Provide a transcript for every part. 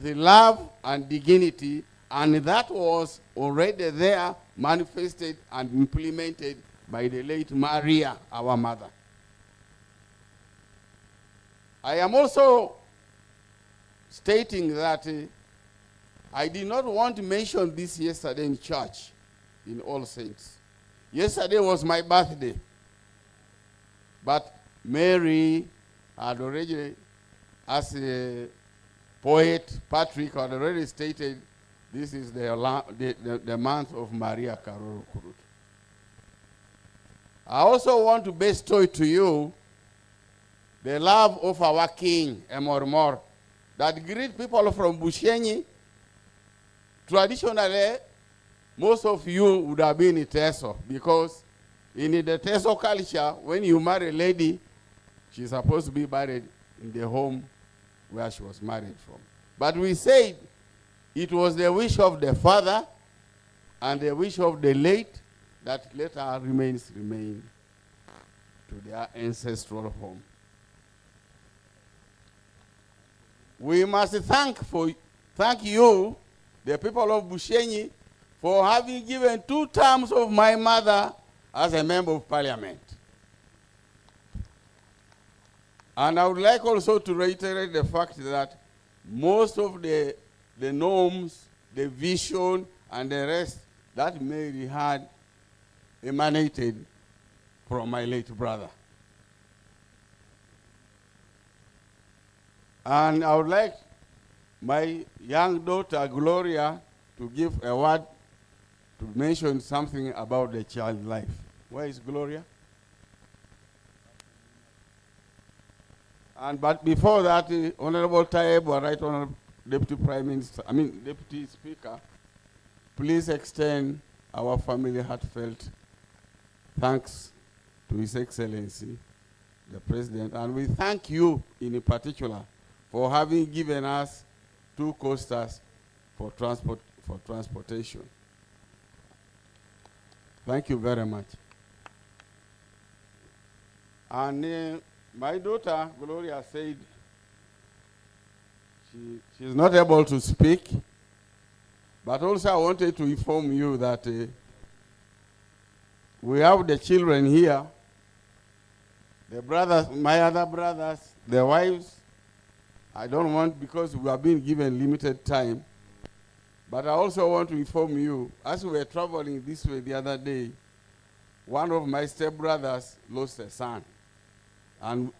the love and dignity, and that was already there, manifested and implemented by the late Maria, our mother. I am also stating that I did not want to mention this yesterday in church, in All Saints. Yesterday was my birthday, but Mary had already, as a poet Patrick had already stated, this is the month of Maria Karooro Okurut. I also want to bestow to you the love of our king, Emormor, that great people from Busingye. Traditionally, most of you would have been in Teso, because in the Teso culture, when you marry a lady, she's supposed to be buried in the home where she was married from. But we said it was the wish of the father and the wish of the late that let our remains remain to their ancestral home. We must thank you, the people of Busingye, for having given 2 terms of my mother as a member of parliament. And I would like also to reiterate the fact that most of the norms, the vision, and the rest that Mary had emanated from my late brother. And I would like my young daughter, Gloria, to give a word to mention something about the child life. Where is Gloria? But before that, Honorable Taieb, Right Honorable Deputy Deputy Speaker, please extend our family heartfelt thanks to His Excellency, the President, and we thank you in particular for having given us 2 coasters for transportation. Thank you very much. And my daughter, Gloria, said she's not able to speak, but also I wanted to inform you that we have the children here, the brothers, my other brothers, their wives. I don't want, because we have been given limited time, but I also want to inform you, as we were traveling this way the other day, one of my stepbrothers lost a son, and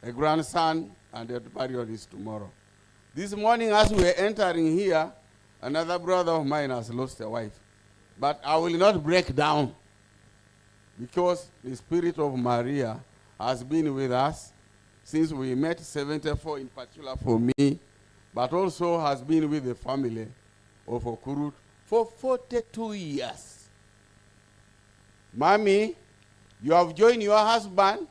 a grandson, and the burial is tomorrow. This morning, as we were entering here, another brother of mine has lost a wife. But I will not break down, because the spirit of Maria has been with us since we met 74, in particular for me, but also has been with the family of Okurut for 42 years. Mommy, you have joined your husband.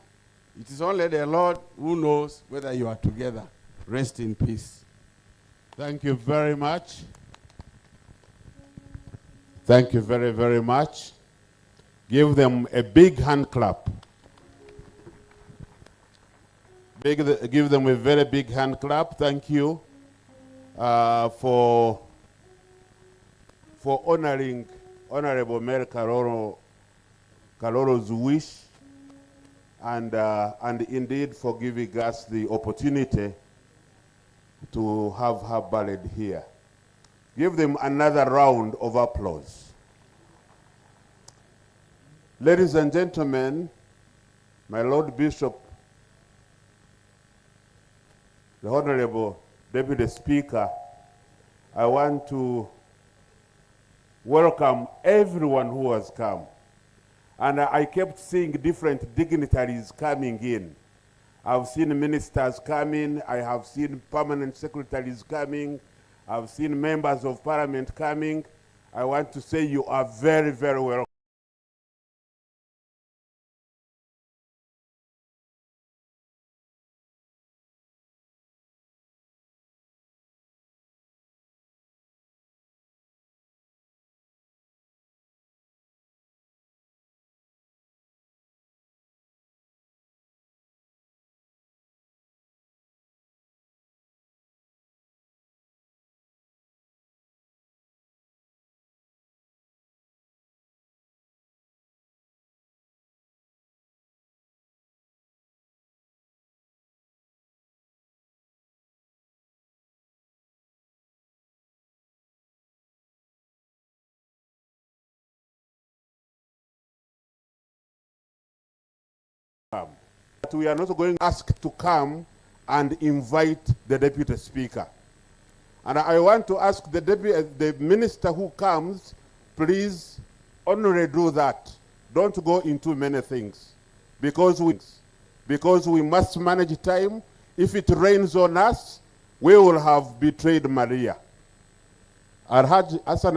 It is only the Lord who knows whether you are together. Rest in peace. Thank you very much. Thank you very, very much. Give them a big hand clap. Give them a very big hand clap. Thank you for honoring Honorable Mayor Karooro's wish, and indeed for giving us the opportunity to have her buried here. Give them another round of applause. Ladies and gentlemen, my Lord Bishop, the Honorable Deputy Speaker, I want to welcome everyone who has come. And I kept seeing different dignitaries coming in. I've seen ministers coming, I have seen permanent secretaries coming, I've seen members of parliament coming. I want to say you are very, very welcome. that we are not going to ask to come and invite the Deputy Speaker. And I want to ask the minister who comes, please only do that. Don't go into many things, because we must manage time. If it rains on us, we will have betrayed Maria. Alhaji Hassan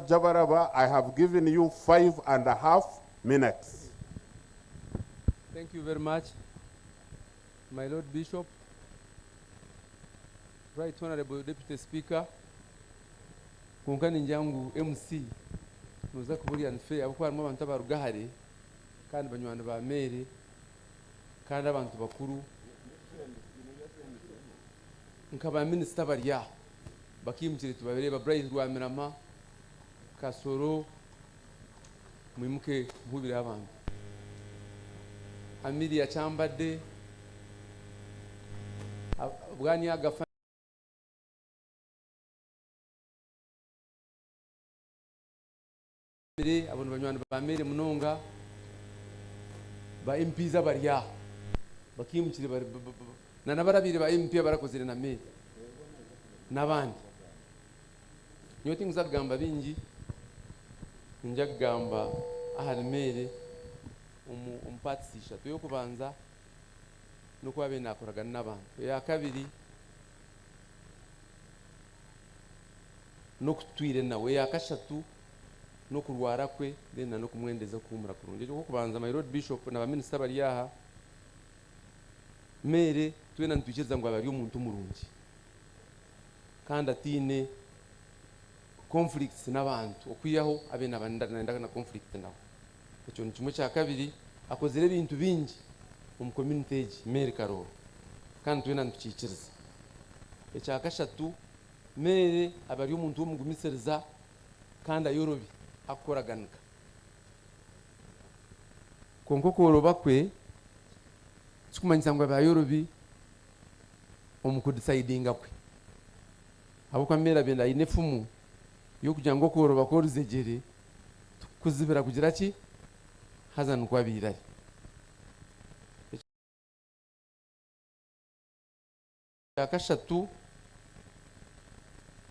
Jabaraba, I have given you 5.5 minutes. Thank you very much, my Lord Bishop, Right Honorable Deputy Speaker, kunkani njangu MC, nuza kuburi anfe abukwa harimo abantu abarugahare kandi banywanda ba mere kandi abantu bakuru nkaba minister bariya bakimukire tubabere Bright Rwamirama Kasoro mwimuke nkubire abantu amiri ya chambade bwani agafa abantu banywanda ba mere munonga ba MP z'abariya bakimukire bari na nabarabire ba MP barakozere na mere nabandi nyoti nguzagamba bingi njagamba ahari mere umpatisha tuyo kubanza nuko abe nakoraga n'abantu ya kabiri no kutwire nawe ya kashatu no kurwara kwe dena no kumwendeza kumura kurunje cyo kubanza my Lord Bishop na ba minister bari yaha mere twena ntwikiriza ngo abari umuntu murungi kandi atine conflicts n'abantu okwiyaho abe nabandana na conflict nawe icyo kimwe cya kabiri akozere ibintu bingi mu community age mere karoro kandi twena ntwikiriza icya kashatu mere abari umuntu wo mugumiseriza kandi ayorobi akoraganika konko koroba kwe sikumanyisa ngo abayorobi omukudecidinga kwe abo kamera benda inefumu yo kugira ngo koroba korizegere kuzibira kugira ki hazan kwa birari yakashatu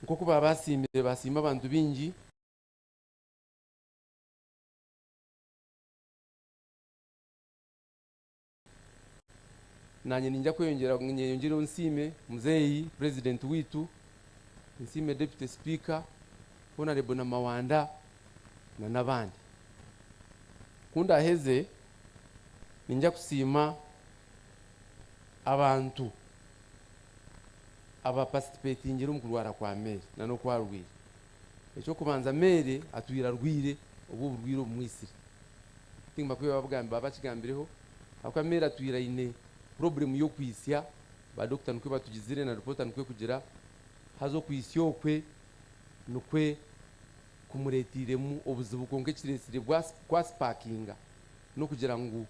nko kuba basima abantu bingi nanye ninja kweyongera nsime muzeyi president witu nsime deputy speaker honorable na mawanda na nabandi kunda heze ninja kusima abantu aba participating mu kurwara kwa mere na no kwa rwire ecyo kubanza mere atwira rwire ubu rwiro mwisiri tingba kwe babagamba bakigambireho akwa mere atwira ine problem yo kwisya ba doctor nkwe batugizire na report nkwe kugira hazo kwisyo kwe nukwe kumuretire mu obuzibu konke kiresire kwa sparkinga no kugira ngo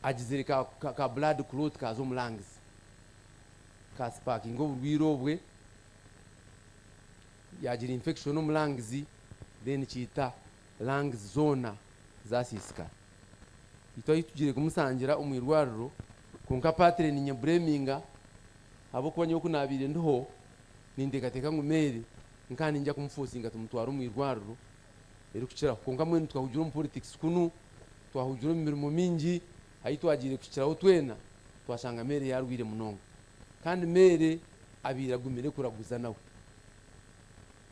agizire ka blood clot kazo mulangizi ka sparking obwiro bwe yagira infection omulangizi then chita lungs zona zasisika ito tugire kumusangira umwirwariro konka patre ni nyebreminga abo kubanye ko nabire ndo nindekateka ngumeri nkani njya kumfosinga tumutwara umwirwariro eri kucira konka mwe twahujura mu politics kunu twahujura mu mirimo mingi ayito agire kuciraho twena twashanga mere yarwire munonga kandi mere abira gumire kuraguza nawe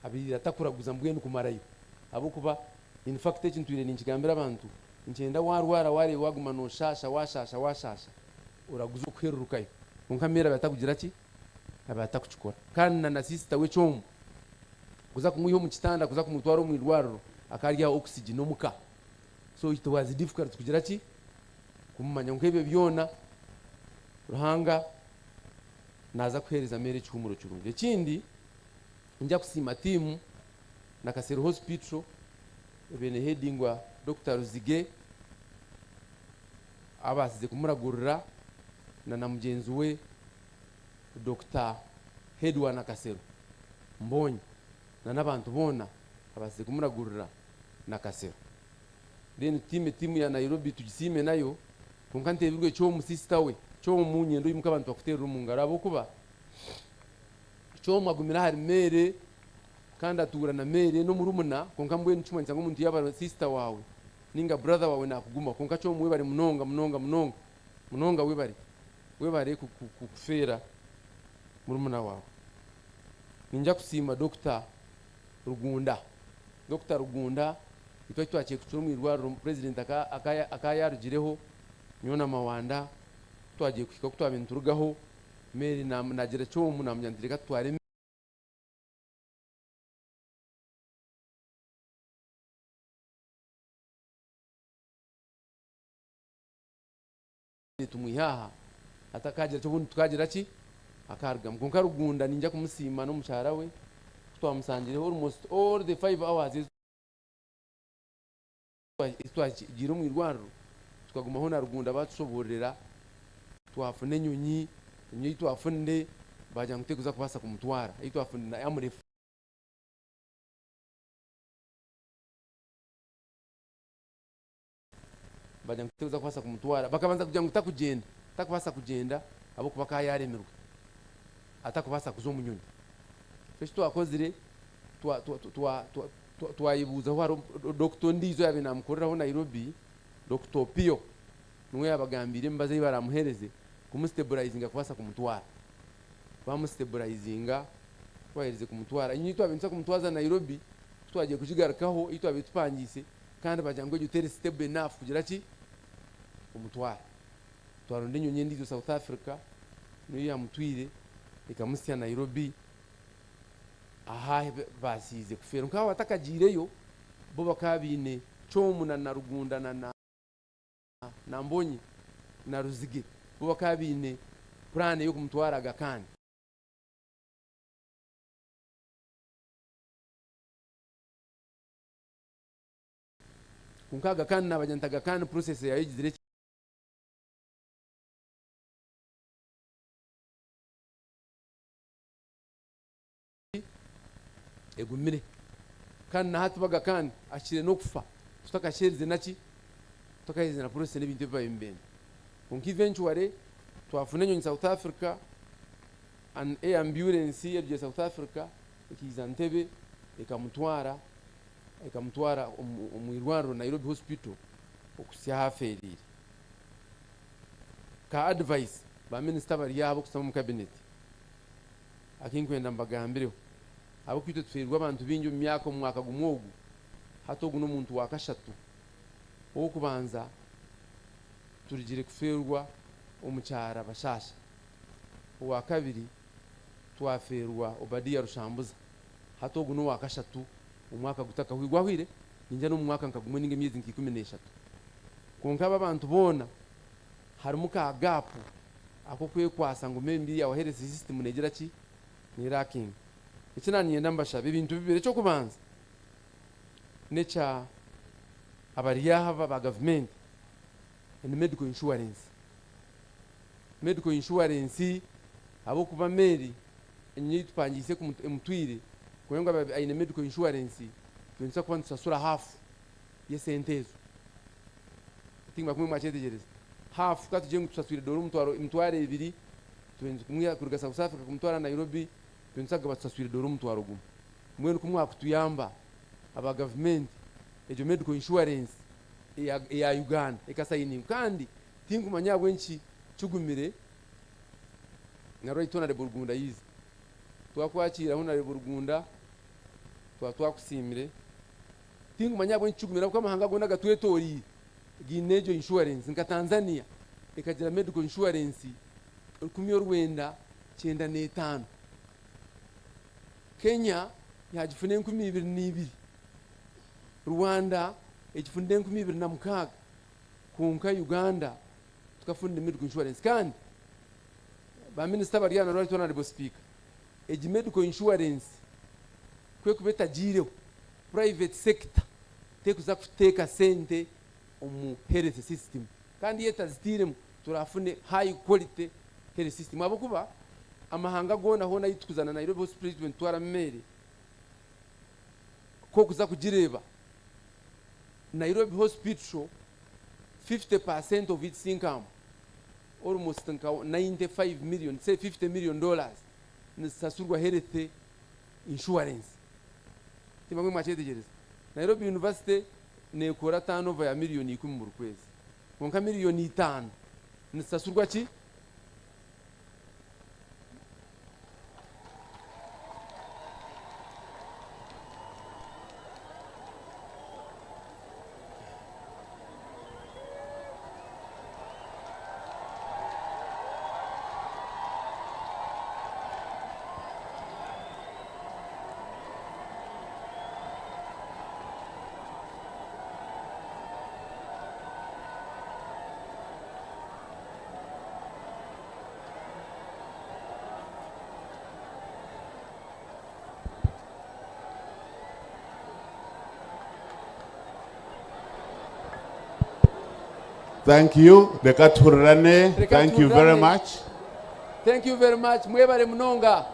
abira takuraguza mbwenu kumarayo abo kuba in fact ekintuire ninchigambira abantu nchenda warwara wari waguma no shasha washasha uraguza kwerurukayo konka mere batakugira ki abatakuchukora kandi na sister we chomu kuza kumwiho mu kitanda kuza kumutwara mu irwariro akarya oxygen no muka so it was difficult kugira ki kumumanya nkebe byona ruhanga naza kuhereza mere cyumuro cyurunje kindi njya kusima timu na Kasero Hospital ebene headingwa Dr. Busingye abasize kumuragurira na mugenzi we Dr. Hedwa na Kasero mbonye na nabantu bona abasize kumuragurira na Kasero then timu ya Nairobi tugisime nayo kunkante birwe cyo mu sister we cyo mu nyendo yimuka abantu bakutera umungara abo kuba cyo magumira hari mere kandi atugura na mere no murumuna konka mbwe ncuma cyangwa umuntu yaba sister wawe ninga brother wawe nakuguma konka cyo mu bari munonga webare kufera murumuna wawe ninja kusima Dr. Rugunda itwa twache kucumwirwa president akayarugireho nyona mawanda twagiye kwika ko twabinturugaho meri nagira cyo mu namyandireka tware tumuyaha atakagira cyo buntu tukagira ki akarga mkonka Rugunda ninja kumusima no mushara we twamusangireho almost all the 5 hours twagira umwirwaro tukaguma ho na Rugunda batsoborera twafune nyunyi twafune baja nguteguza kubasa kumutwara itwafune na yamurefu baja nguteguza kubasa kumutwara bakabanza kuja ngutakugenda takubasa kugenda abo kubaka yaremerwa atakubasa kuzomunyoni feshi twakozire twayibuza ho Dr. Ndizo yabinamkoreraho Nairobi Dr. Pio numwe yabagambire mbaze baramuhereze kumustabilizinga kubasa kumutwara bamustabilizinga twahereze kumutwara inyito abinza kumutwaza Nairobi twagiye kujigarukaho ito abitupangise kandi bajangwe jutere stable enough kugira ki umutwara twaronde nyonye Ndizo South Africa niyo yamutwire ikamusya Nairobi aha basize kufera nkaho atakagireyo bo bakabine cyomu na Rugunda na Mbonyi na Ruzige bo bakabine plan yo kumutwara Gakani kunkaga kandi nabajanta Gakani process ya yigizire egumire kandi na hatu baga kandi ashire no kufa tutakasherize naki tutakayeze na process n'ibintu biba imbene konki eventually twafune nyo South Africa an ambulance ya South Africa ikiza Ntebe ikamutwara umwirwaro Nairobi hospital okusya haferire ka advice ba minister bari yabo kusoma mu cabinet akinkwenda mbagambireho abo kwito tferwa abantu binjo myaka mwaka gumwogu hato guno muntu wakashatu okubanza turigire kuferwa omucyara bashasha wa kabiri twaferwa Obadia Rushambuza hato guno wakashatu umwaka gutaka hwigwahwire ninja no mwaka nkagumwe ninge myezi 13 konka abantu bona harimo ka gap ako kwekwasa ngo membi ya waherese system negira ki ni racking ikina nienda mbashabe ibintu bibere cyo kubanza necha abariyaha ba government and medical insurance abo kuba meri enyi tupangise kumutwire kwenga aine medical insurance tunsa kwanza sura half yesentezo tinga kumwe machetegereza half katuje ngutusaswire doro mutware 2 tuenze kumwe kuruga South Africa kumutwara Nairobi tunsaga batsaswire doro mutwaro gumu mwene kumwa kutuyamba aba government ejo medical insurance ya Uganda ekasayini kandi tingu manyabwe nchi chugumire ngaro itona de Burgunda yizi twakwakira hona de Burgunda twakusimire tingu manyabwe nchi chugumira kwa mahanga gona gatwetori ginejo insurance nka Tanzania ekagira medical insurance kumyo Rwanda 95 Kenya yajifune 2022 Rwanda ejifune 2026 kunka Uganda tukafunda medical insurance kandi ba minister bariana right honorable speaker eji medical insurance kwe kubeta jiro private sector tekuza kuteka sente omu health system kandi yeta zitire turafune high quality health system abo kuba amahanga gona hona yitukuzana Nairobi hospital twara mmeri ko kuza kujireba Nairobi hospital 50% of its income, almost 95 million, say $50 million, nisasurwa health insurance. Timamwe mwachetegereza. Nairobi University nekora turnover ya miliyoni 10 mu kwezi. Konka miliyoni 5 nisasurwa ki? Thank you. Thank you very much. Thank you very much. Mwebale mnonga.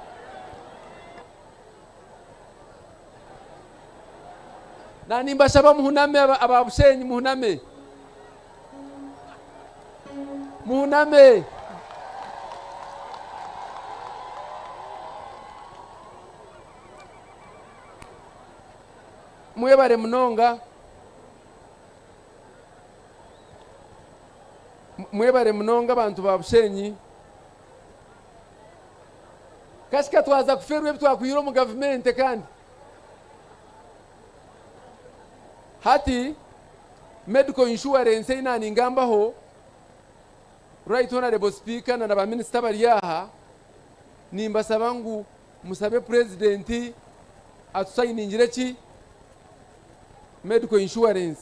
Na nimbashaba muhuname ababushenyi muhuname. Muhuname. Mwebale mnonga. Mwebale mnonga bantu babushenyi. Kashika twaza kuferwa twakuyiro mu government kandi. Hati medical insurance inani ngambaho right honorable speaker na ba minister bari yaha nimbasaba ngu musabe president atusainingire ki medical insurance.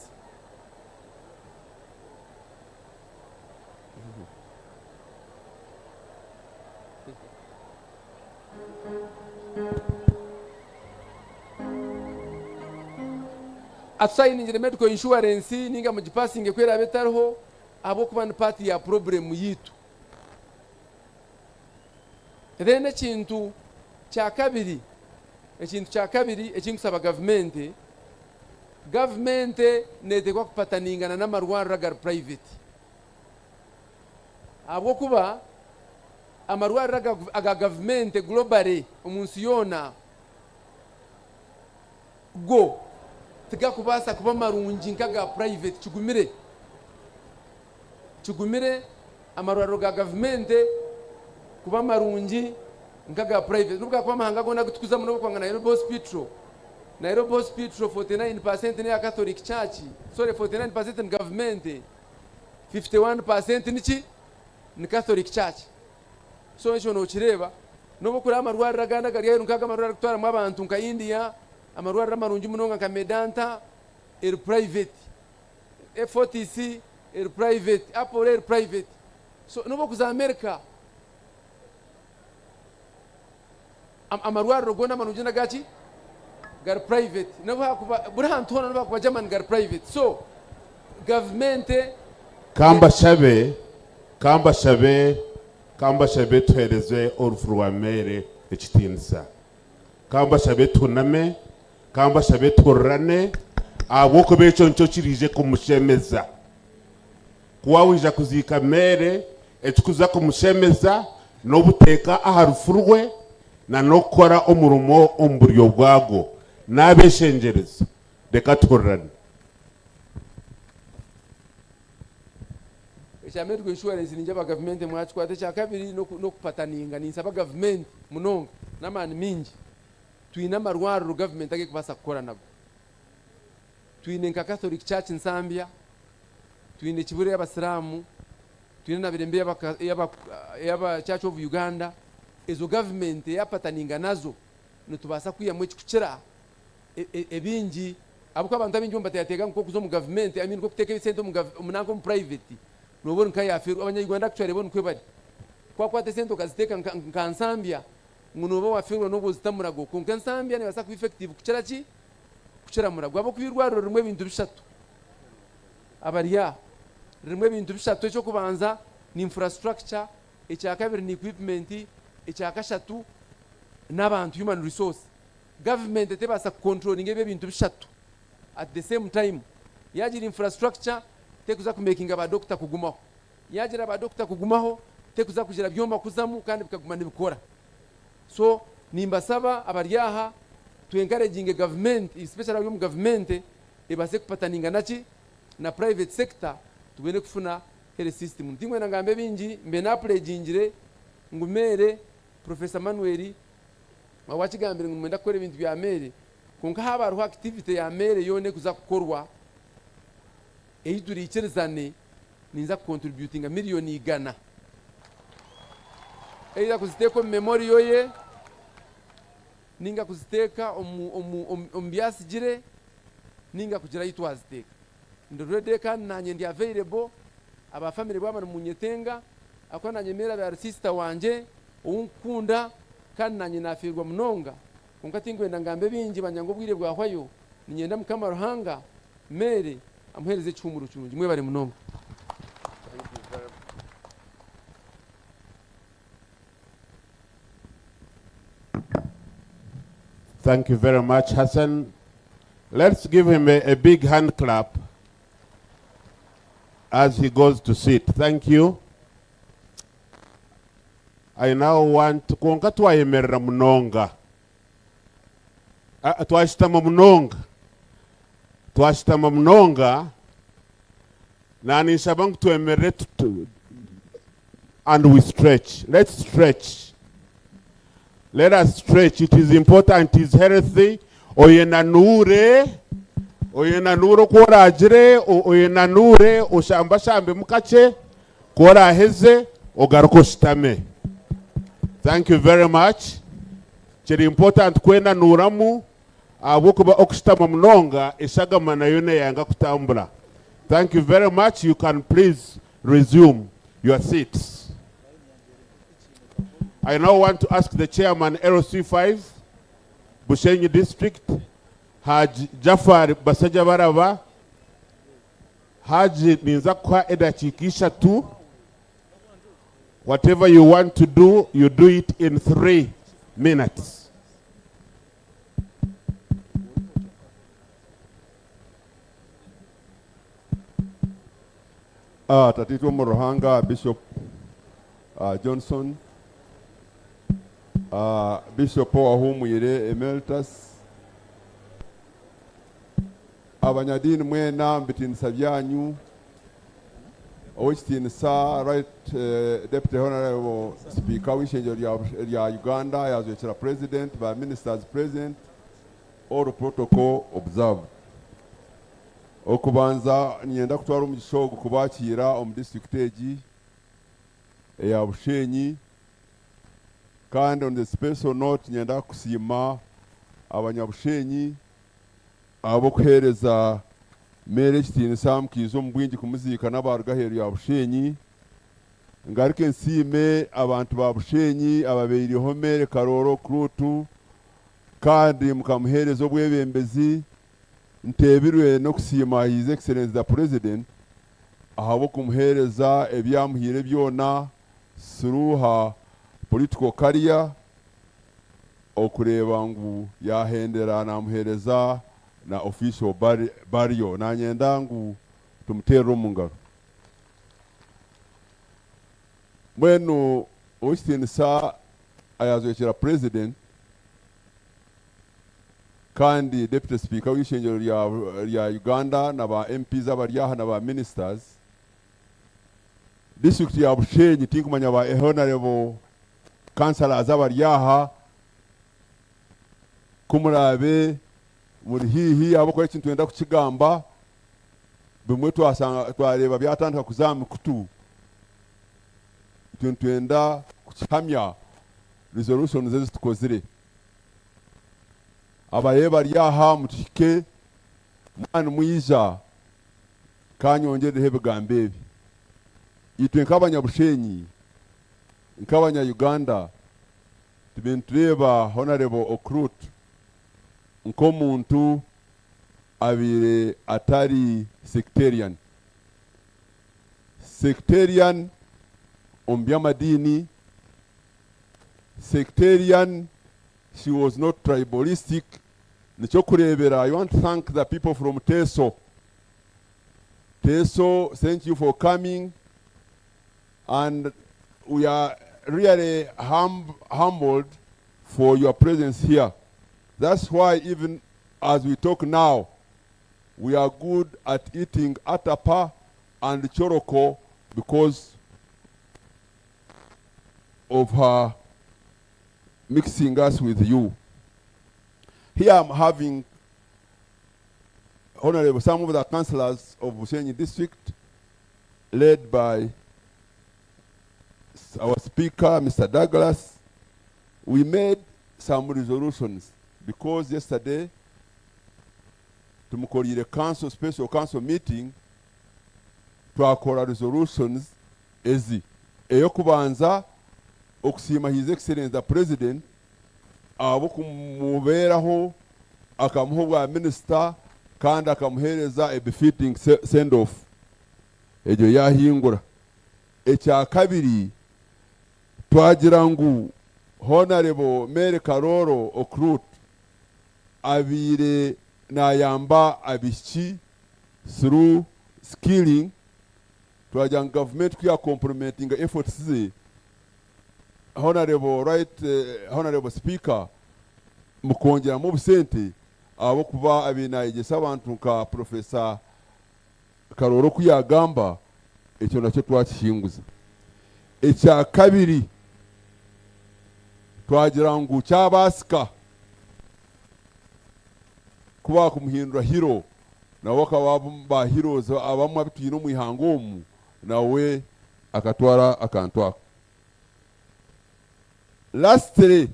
Atusainingire medical insurance ninga mugipasinge kwera betariho abo kuba ni part ya problem yitu. Then ekintu kya kabiri ekinkusaba government netekwa kupataningana n'amarwariro agar private. Abo kuba amarwariro aga government globally omunsi yona go tiga kubasa kuba marungi nkaga private chugumire amarwariro ga government kuba marungi nkaga private nubuga kuba mahanga gona gutukuza muno kwanga Nairobi Hospital 49% ni ya Catholic Church, sorry 49% ni government, 51% ni Catholic Church. So echo no chireba nobo kuri amarwariro aganda gari nkaga amarwariro gutwara mu abantu nka India amarwariro marungi munonga nka Medanta private, FOTC private, Apple private. So nobo kuza America amarwariro gona marungi na gachi gar private nobo hakuba burahantu hona nobo hakuba German gar private. So government kamba shabe tuhereze orufurwa mere ekitinisa kamba shabe tuname kamba shabe turane abo ko becho nco kirije kumushemeza kuwa wija kuzika mere etukuza kumushemeza no buteka aharufurwe na nokora omurumo omburyo bwago nabeshengereza reka turane medical insurance ninja ba government mwachikwate cha kabiri no kupataninga ninsaba government munonga namani mingi tuina marwariro government age kubasa kukora nabo. Tuine nka Catholic Church in Zambia, tuine kibure y'abasilamu, tuine na birembe y'aba Church of Uganda. Ezo government yapataninga nazo nitubasa kuyamwe kikukira ebingi abuko abantu abingi mbateyatega nko kuzo mu government ko kuteka ibisente munanko mu private nobona nka yafiru abanyarwanda actually bona kwebari kwa kwate sente ukaziteka nka Zambia ngunobo wafiru no buzitamurago konka Zambia ne basa ku effective kuchira murago abo kubirwariro rimwe bintu bishatu abariya rimwe bintu bishatu echo kubanza ni infrastructure, ecya kabiri ni equipment, ecya kashatu n'abantu human resource. Government tebasa controlling ebyo bintu bishatu at the same time. Yagira infrastructure tekuza kumakinga ba doctor kugumaho yagira ba doctor kugumaho tekuza kugira byomba kuzamu kandi bikaguma nibikora. So nimbasaba abaryaha to encouraging government, especially abyo mu government ebase kupataninga naki na private sector tubene kufuna health system. Ntingwe nangambe bingi mbe na pledgingire ngumere Professor Manuel wachigambire ngumenda kukora ibintu bya mere konka habaruho activity ya mere yone kuza kukorwa eyiduri icherezane ninza contributing a million igana eida kuziteka memory yoye ninga kuziteka ombyasi jire ninga kugira yitwaziteka ndorede kandi nanye ndi available aba family bwama munyetenga akwa nanye mera ba sister wanje unkunda kandi nanye nafirwa munonga konkati ngwenda ngambe bingi banyango bwire bwahwayo ninyenda mukama ruhanga mere amuhereze cyumuru cyungi mwe bari munonga. Thank you very much, Hassan. Let's give him a big hand clap as he goes to sit. Thank you. I now want konka twayemerera munonga. Twashitama munonga nani shabangu tuemerere and we stretch. Let's stretch. Let us stretch. It is important. It is healthy. Oyenanure kora ajire, oyenanure oshamba shambe mukache kora heze ogaruko shitame. Thank you very much. Chiri important kwenda nuramu abukuba okushitama munonga eshagamana yone yanga kutambula. Thank you very much. You can please resume your seats. I now want to ask the chairman, LC5, Busingye District, Haji Jafar Basajabaraba, Haji Ninzakwa Edachikisha tu. Whatever you want to do, you do it in 3 minutes. Tatito Morohanga, Bishop Johnson, Bishop Owahumwire Emeritus, abanyadini mwena mbitinisa byanyu owikitinisa right Deputy Honorable Speaker w'ishenjo lya Uganda yazwekera President by Ministers Present, all protocol observed. Okubanza nyenda kutwara omugishogo kubakira omu district egi eya Bushenyi, kandi on the special note nyenda kusima abanyabushenyi abo kuhereza mere kitinisa mukizo mubwingi kumuzika n'abarugaheru ya Bushenyi, ngarike nsime abantu ba Bushenyi ababeiriho mere karooro Okurut kandi mukamuhereza obwebembezi. Ntebirwe no kusima His Excellency the President ahabo kumuhereza ebyamuhire byona suruha political career okureba ngu yahendera namuhereza na official barrio nanyenda ngu tumutera omungaro mwenu okitinisa ayazwekera President kandi Deputy Speaker w'ishenjero lya Uganda naba MPs abaryaha naba ministers. District ya Bushenyi tinkumanya ba honorable councillors abaryaha kumurabe muri hihi abakora ikintu twenda kukigamba bimwe twareba byatandika kuzama kutu ikintu twenda kukihamya resolutions zezi tukozire abaye baryaha mutike mwana mwiza kanyongere hebigambe ebi itwe nk'abanyabushenyi nk'abanya-Uganda tubentureba Honorable Okurut nkomuntu abire atari sectarian ombyamadini sectarian. She was not tribalistic. I want to thank the people from Teso Teso, thank you for coming. And we are really humbled for your presence here. That's why even as we talk now, we are good at eating atapa and choroko because of her mixing us with you. Here I'm having Honorable, some of the councillors of Busingye district, led by our speaker, Mr. Douglas. We made some resolutions because yesterday, tumukolire council, special council meeting, twakora resolutions ezi. Eyokubanza, okusima His Excellency the President, abo kumuberaho, akamuha bwa minister, kandi akamuhereza a befitting send-off. Ejo yahingura. Ekya kabiri, twagira ngu Honorable Busingye Karooro Okurut abire nayamba abishiki through skilling. Twagira ngu government kuya complimenting efforts ze. Honorable Speaker, mukongera mu busente abo kuba abinayegesa abantu nka Professor Karooro kuyagamba, ekyo nakyo twakishinguza. Ekya kabiri, twagira ngu kyabasika kuba kumuhindura hero nawe akaba ba heroes abamu abituyina omu ihanga omu nawe akatwara akantu ako. Lastly,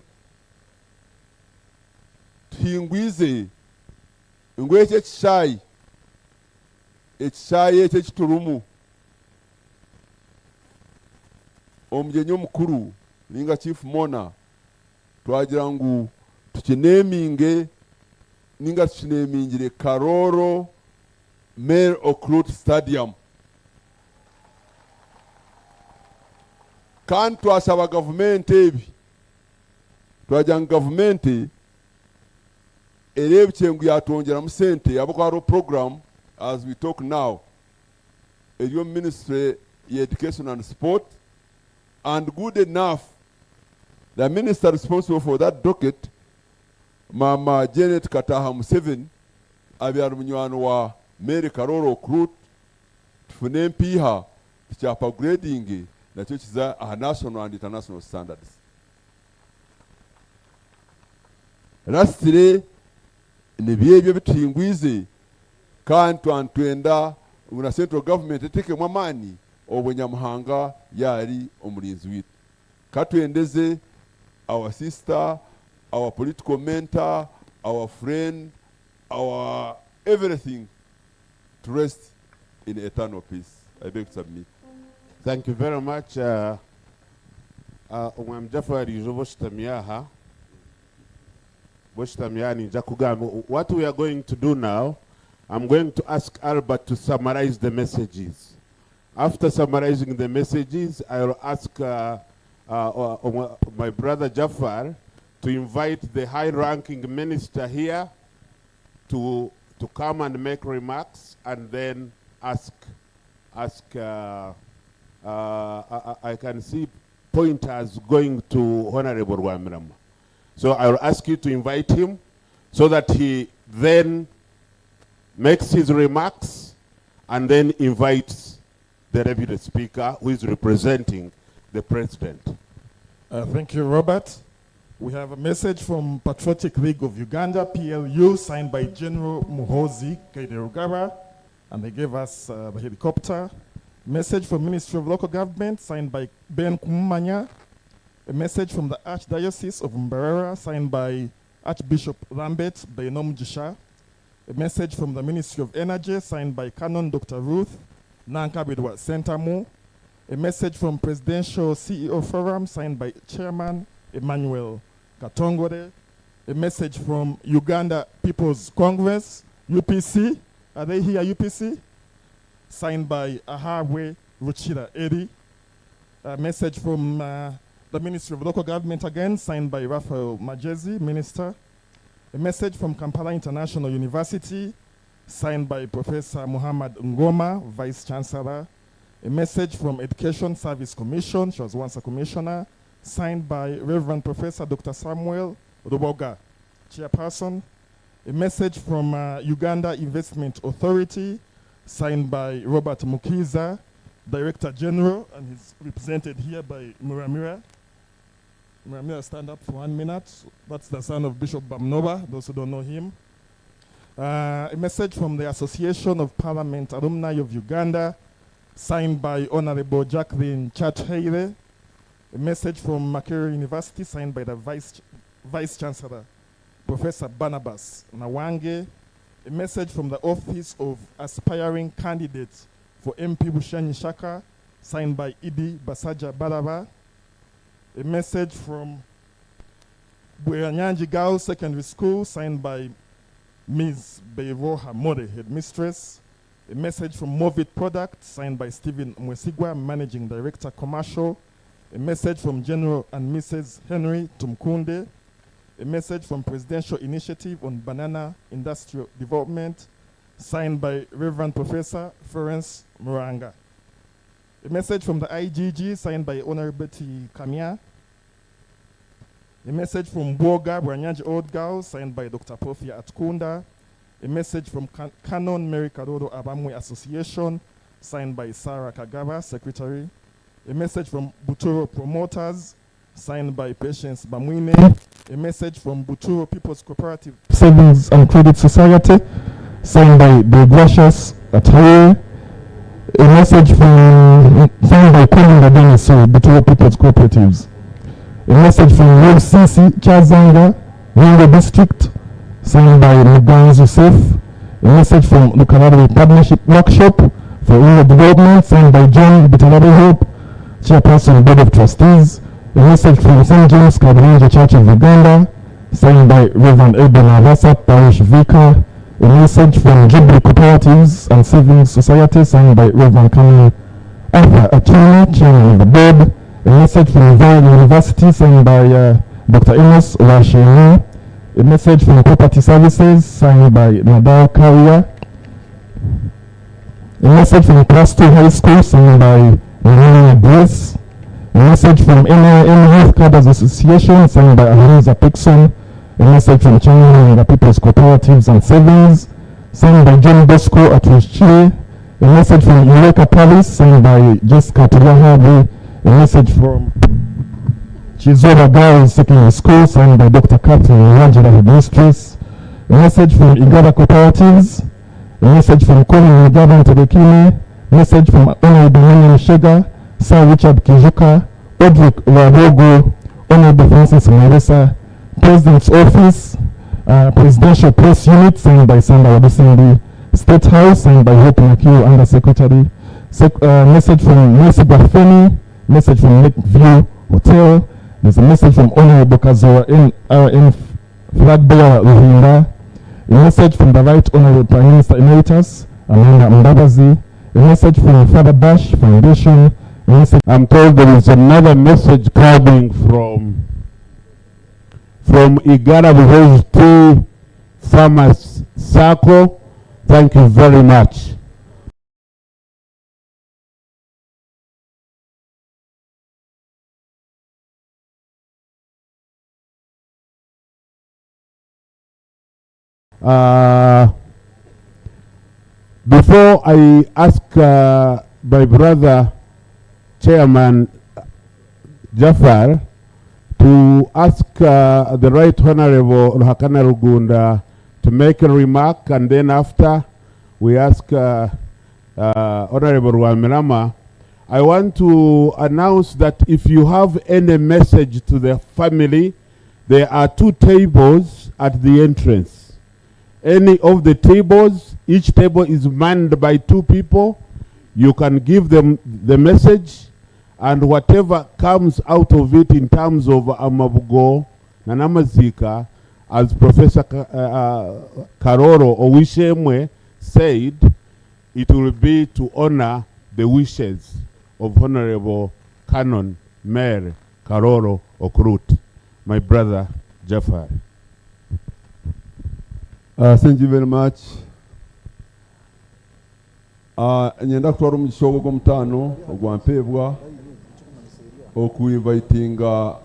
tuhingwize ngo ekyo ekishayi ekyo ekiturumu omugenyi omukuru ninga Chief Mona twagira ngu tukineminge ninga tukinemingire Karooro Okurut Stadium. Kandi twasaba gavumenti ebi twagira ngu gavumenti erebye ngu yatongeramu sente abakaro program as we talk now eriyo Ministry ya Education and Sport, and good enough the minister responsible for that docket, Mama Janet Kataha Museveni, abyara munywano wa Busingye Karooro Okurut, tufune mpiha tukyapa grading nakyo kiza aha national and international standards. Lastly, nibyebyo bituyingwize kandi twantwenda una central government etekemu amaani obunyamuhanga yari omulinzi witu. Katwendeze our sister, our political mentor, our friend, our everything to rest in eternal peace. I beg to submit. Thank you very much. Umwami Jafari Joboshtamiaha. What we are going to do now, I'm going to ask Albert to summarize the messages. After summarizing the messages, I'll ask my brother Jafar to invite the high-ranking minister here to come and make remarks, and then ask. I can see pointers going to Honorable Wamrama. So I'll ask you to invite him so that he then makes his remarks and then invites the Deputy Speaker who is representing the President. Thank you, Robert. We have a message from Patriotic League of Uganda, PLU, signed by General Muhoozi Kainerugaba, and they gave us the helicopter. Message from Ministry of Local Government, signed by Ben Kumanya. A message from the Archdiocese of Mbarara, signed by Archbishop Lambert Bainom Jisha. A message from the Ministry of Energy, signed by Canon Dr. Ruth Nankabidwa Sentamu. A message from Presidential CEO Forum, signed by Chairman Emmanuel Katongore. A message from Uganda People's Congress, UPC. Are they here, UPC? Signed by Ahawe Ruchira Eri. A message from the Ministry of Local Government again, signed by Raphael Majezi, Minister. A message from Kampala International University, signed by Professor Muhammad Ngoma, Vice Chancellor. A message from Education Service Commission, she was once a commissioner, signed by Reverend Professor Dr. Samuel Ruboga, Chairperson. A message from Uganda Investment Authority, signed by Robert Mukiza, Director General, and he's represented here by Muramira. Muramira, stand up for 1 minute. That's the son of Bishop Bamnoba, those who don't know him. A message from the Association of Parliament Alumni of Uganda, signed by Honorable Jacqueline Chathaire. A message from Makerere University, signed by the Vice Chancellor, Professor Barnabas Nawange. A message from the Office of Aspiring Candidates for MP Bushanyi Shaka, signed by Idi Basaja Baraba. A message from Bweranyanji Girls Secondary School, signed by Ms. Beiroha More, Headmistress. A message from Movit Products, signed by Stephen Mwesigwa, Managing Director, Commercial. A message from General and Mrs. Henry Tumkunde. A message from Presidential Initiative on Banana Industrial Development, signed by Reverend Professor Florence Muranga. A message from the IGG, signed by Honorable Betty Kamia. A message from Boga Bwanyanji Old Girls, signed by Dr. Profia Atkunda. A message from Canon karooro Abamwe Association, signed by Sarah Kagaba, Secretary. A message from Buturo Promoters, signed by Patience Bamwine. A message from Buturo People's Cooperative Savings and Credit Society, signed by the Gracious Ataye. A message from signed by Colin Badeniso, Buturo People's Cooperatives. A message from UCC Chazanga, Wingo District, signed by Muganz Yusuf. A message from the Canadian Partnership Workshop for Rural Development, signed by John Bitalabe Hope, Chairperson Board of Trustees. A message from St. James Cathedral Church of Uganda, signed by Reverend Eben Avasa, Parish Vicar. A message from Jubilee Cooperatives and Savings Society, signed by Reverend Kamil Arthur Achina, Chairman of the Board. A message from Valley University, signed by Dr. Amos Washini. A message from Property Services, signed by Nadal Karia. A message from Class 2 High School, signed by Melania Grace. A message from NIM Health Cadres Association, signed by Alonza Pixon. A message from China the People's Cooperatives and Savings, signed by John Bosco at Chile. A message from Eureka Palace, signed by Jessica Tuyahabi. A message from Chizoba Girls Secondary School, signed by Dr. Catherine Angela, Headmistress. A message from Igada Cooperatives. A message from Colin Igada Tedekine. A message from Honorable Manian Shega, Sir Richard Kijuka, Odrick Wabogo, Honorable Francis Marisa, President's Office, Presidential Press Unit, signed by Sandra Busingye, State House, signed by Hope Nakio, Under Secretary. Message from Mercy Bafeni, message from Lakeview Hotel. There's a message from Honorable Kazoa NRN Flag Bearer Ruhinda. A message from the Right Honorable Prime Minister Emeritus Amanda Mbabazi. A message from Father Bash Foundation. I'm told there is another message coming from Igara Village Tea Farmers Circle. Thank you very much. Before I ask my brother Chairman Jafar to ask the Right Honorable Ruhakana Rugunda to make a remark, and then after we ask Honorable Rwamirama, I want to announce that if you have any message to the family, there are 2 tables at the entrance. Any of the tables, each table is manned by 2 people. You can give them the message, and whatever comes out of it in terms of Amabugo na Namazika, as Professor Karooro Owishemwe said, it will be to honor the wishes of Honorable Canon Mayor Karooro Okurut. My brother Jafar. Thank you very much. nyenda kutwara umugisha gwo mutano ogwampebwa okuinvitinga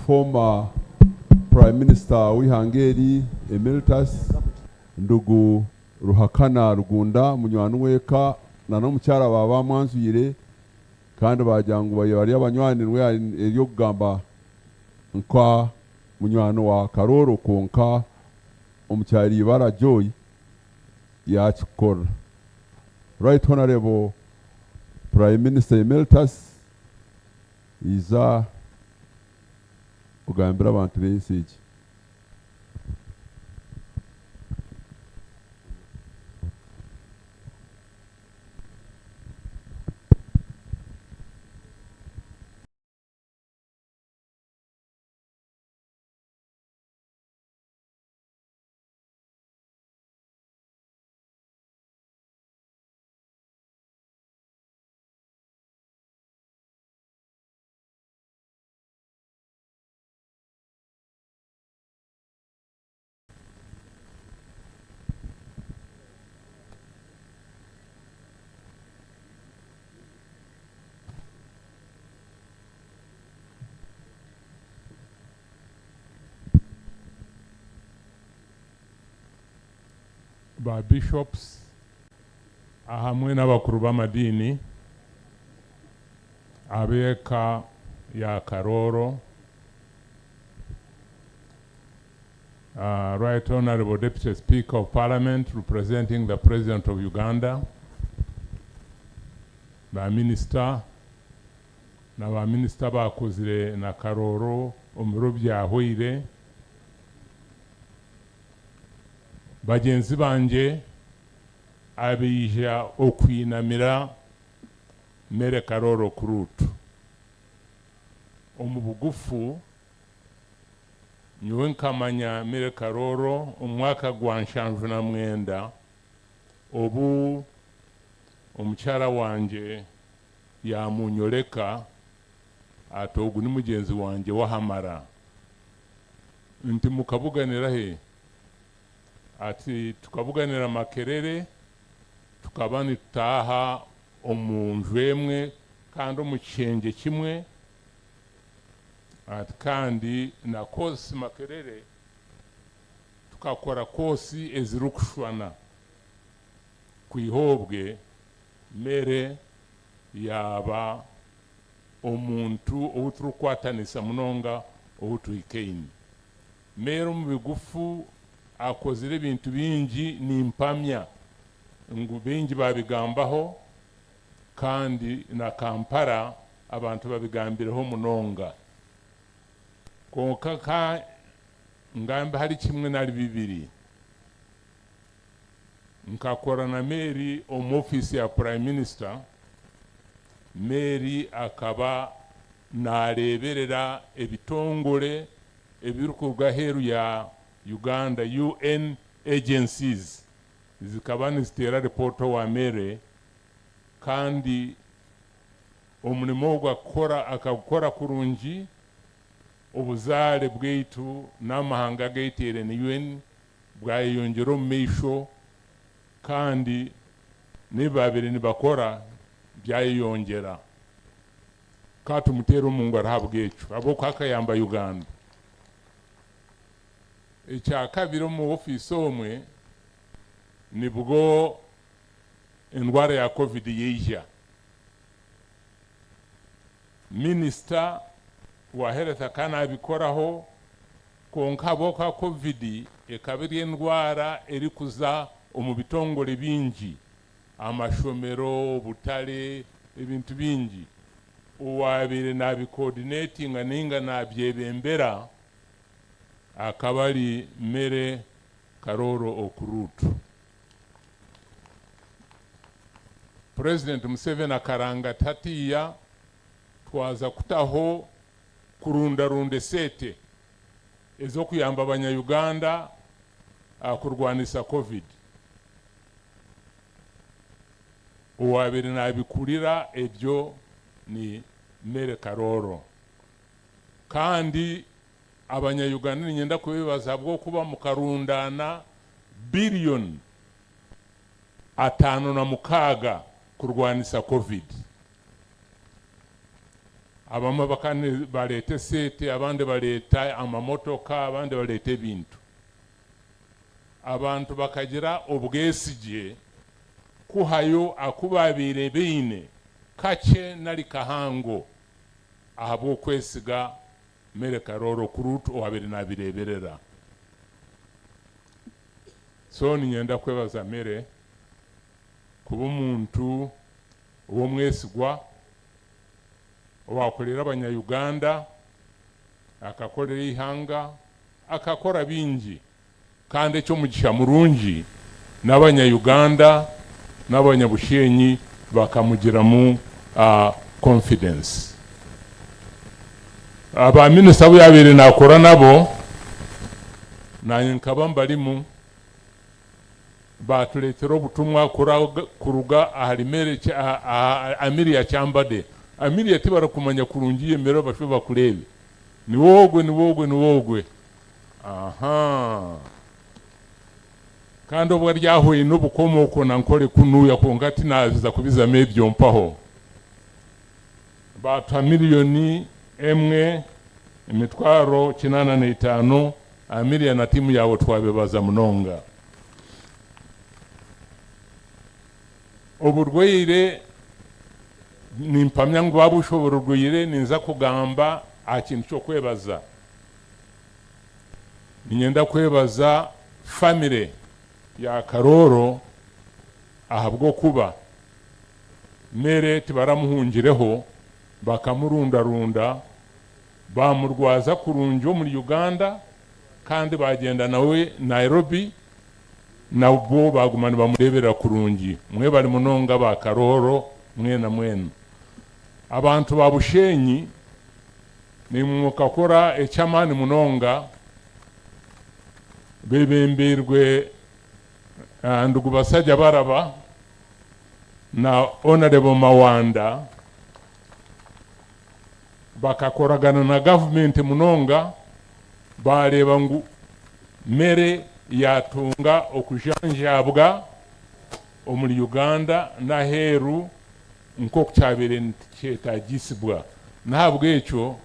former Prime Minister w'ihangeri Emeritus ndugu Ruhakana Rugunda munywani weka na n'omukyara baba mwanzuyire kandi bajangu bari abanywanirwe eryo kugamba nka munywani wa Karoro konka omukyari ibara Joy yachikora. Right Honorable Prime Minister Emeritus iza ugambira abantu b'ensigi. ba bishops ahamwe n'abakuru b'amadini abeka ya Karoro, Right Honorable Deputy Speaker of Parliament representing the President of Uganda, ba minister na ba minister bakozire na Karoro omuro byahwire, bagenzi banje abija okwinamira mere Karooro Okurut omubugufu nyowe nkamanya mere Karoro omwaka gwa 1979 obu omukyara wanje yamunyoleka atogu ni mugenzi wanje wahamara nti mukabuganira he ati tukabuganira Makerere tukabani tutaha omunju emwe kandi omukyenge kimwe ati kandi na kosi Makerere tukakora kosi ezirukushwana kwihobwe mere yaba omuntu obuturukwatanisa munonga obutuikeini mere mu bigufu akozire ibintu bingi nimpamya ngo bingi babigambaho kandi na Kampala abantu babigambireho munonga konka ka ngambe hari kimwe nari bibiri nkakora na Mary omu office ya Prime Minister. Mary akaba nareberera ebitongole ebirukuga heru ya Uganda UN agencies zikaba nizitera reporto wa Mary kandi omulimo gwakora akakora kurungi obuzale bweitu n'amahanga gaitere ni UN bwayongero meisho kandi nibabire nibakora byayongera katu mutero mungu arahabwecu abo kakayamba Uganda. Icya kabiri mu office omwe nibwo indwara ya COVID yija. Minister wa health akana abikoraho konka boka COVID ekabiri indwara eri kuza omu bitongole bingi amashomero butale ebintu bingi uwabire nabi coordinating aninga nabyebembera akabali mere Karooro Okurut. President Museveni akaranga tatiya twaza kutaho kurundarunde sete ezo kuyamba abanya-Uganda kurwanisa COVID. Uwabire nabikurira ebyo ni mere Karooro kandi abanya-Uganda nyenda kubibaza bwo kuba mukarundana billion 5 kurwanisa covid. Abamwe bakane balete sete, abandi baleta amamotoka, abandi balete ebintu. Abantu bakagira obwesigye kuhayo akubabire beine kache nali kahango ahabo kwesiga Busingye karooro Okurut owabere nabireberera. So ninyenda kwebaza mere kuba omuntu ow'omwesigwa owakolera abanya-Uganda akakolera ihanga akakora bingi kandi ekyomugisha murungi n'abanya-Uganda n'abanya-Bushenyi bakamugiramu confidence. Abaminisita abo yabere nakora nabo nanye nkaba mbalimu batuletera obutumwa kuruga ahari mere amiri ya Kyambade. Amiri yatibara kumanya kurungi yemero basho bakurebe ni wogwe. Aha, kandi obwo ryahuye n'obukomoko nankore kunuya kongati naziza kubizamo ebyo mpaho. Batu miliyoni emwe emitwaro 85 amiri na timu yawo twabebaza munonga. Oburwaire nimpamya ngo babushobora urwire ninza kugamba akintu cyo kwebaza. Ninyenda kwebaza family ya Karooro ahabwo kuba mere tibaramuhungireho bakamurunda bamurwaza kurungi muri Uganda kandi bagenda nawe Nairobi nabo bagumana bamurebera kurungi. Mwe bali munonga ba Karooro mwena. Abantu ba Bushenyi ni mukakora ekyamani munonga bebemberwe ndugu basajja baraba na Honorable Mawanda bakakoragana na government munonga bareba ngu mere yatunga okujanjabwa omuli Uganda na heru nko kucyabere kyetagisibwa. Nahabwo ekyo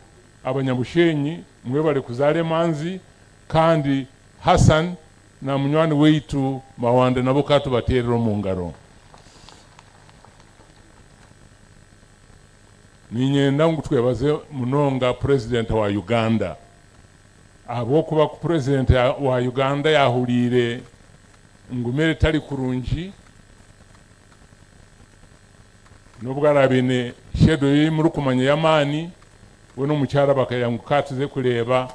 abanyabushenyi mwe bali kuzale manzi kandi Hassan na munywani weitu Mawanda nabo katu baterero mu ngaro. Ninyenda ngu twebaze munonga president wa Uganda. Abo kuba ku president wa Uganda yahulire ngumere tali kurungi n'ubwarabine shedo y'imuru kumanya yamani we n'umucyara bakayangukatuze kureba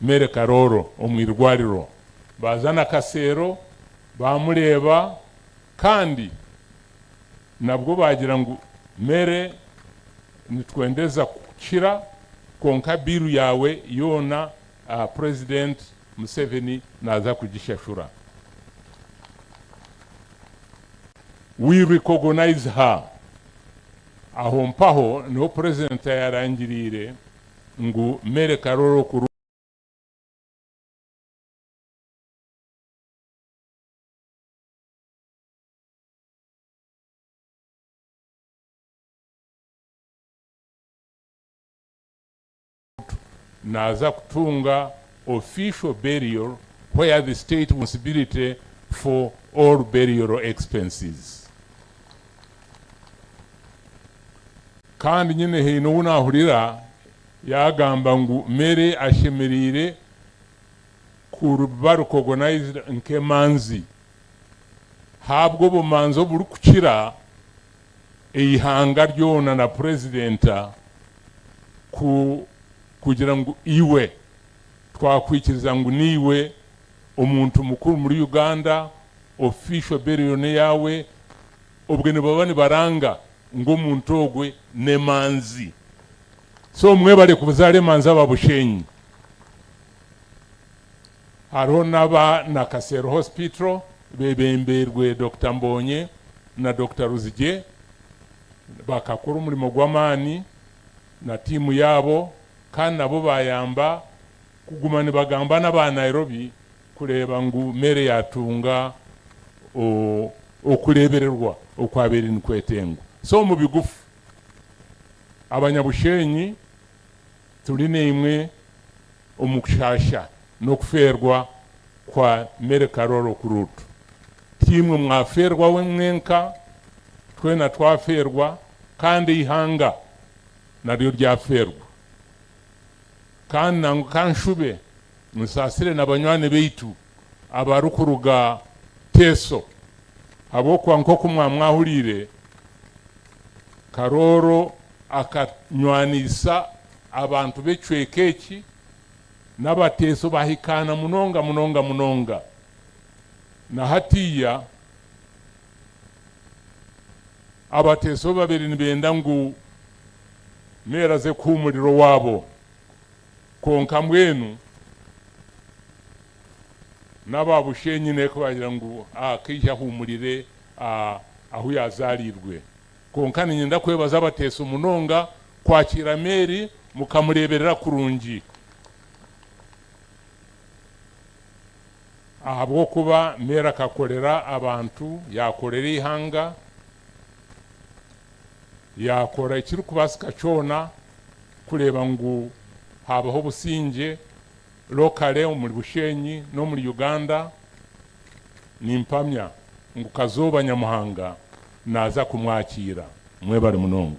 Busingye Karooro omwirwariro bazana kasero bamureba kandi nabwo bagira ngo mere nitwendeza kukira konka biru yawe yona President Museveni naza kugishashura. We recognize her. Aho mpaho no president yarangirire ngu Busingye Karooro Okurut naza kutunga official burial where the state responsibility for all burial expenses. Kandi nyine hino unahurira yagamba ngu mere ashemerire kuba recognized nke manzi habwo bumanzo buri kukira ihanga ryona na presidenta kugira ngo iwe twakwikiriza ngo niwe omuntu mukuru muri Uganda official burial yawe obwene babani baranga ngo muntu ogwe ne manzi. So mwe bali kubuzale manzi ababushenyi haro naba na Kasero Hospital bebemberwe Dr. Mbonye na Dr. Busingye bakakora umurimo gw'amani na timu yabo kandi nabo bayamba kugumana bagamba n'aba Nairobi kureba ngu mere yatunga okulebererwa okwabere nikwetengo. So mu bigufu abanyabushenyi tulina imwe omukushasha n'okuferwa kwa Busingye karooro Okurut. Timwe mwaferwa wenka twena twaferwa kandi ihanga naryo ryaferwa. Kandi nangu kanshube musasire n'abanywane beitu abarukuruga teso abo kwa nkoko mwahurire Karooro akanywanisa abantu becwekeki n'abateso bahikana munonga na hatiya abateso babiri nibenda ngu meraze kumuriro wabo konka mwenu n'ababushenyi neko bagira ngu akija humurire aho yazarirwe konka nyenda kwebaza abateso munonga kwakira meri mukamureberera kurungi abo kuba mera kakolera abantu yakorera ihanga yakora ikiri kubasika cyona kureba ngu habaho Busingye lokale muri Bushenyi no muri Uganda nimpamya ngu kazoba nyamuhanga naza kumwakira mwebare munongo.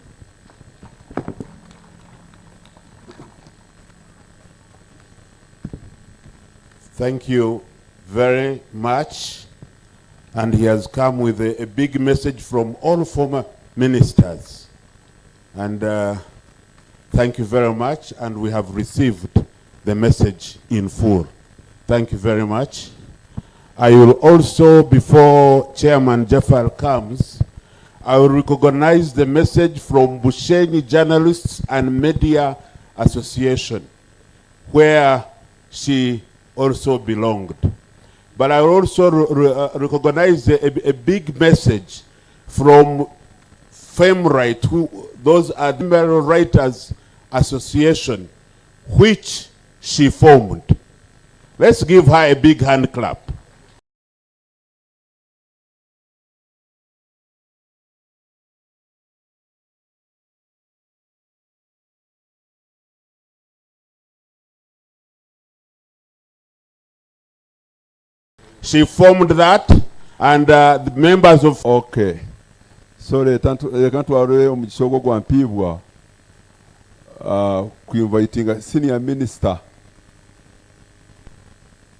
Thank you very much. And he has come with a big message from all former ministers. And thank you very much. And we have received the message in full. Thank you very much. I will also, before Chairman Jeffal comes, I will recognize the message from Bushenyi Journalists and Media Association, where she also belonged. But I will also recognize a big message from FEMRIGHT, those are the Writers Association, which she formed. Let's give her a big hand clap. She formed that, and the members of... Okay. So reka ntware omugishogo gwa mpibwa kuinvitinga senior minister.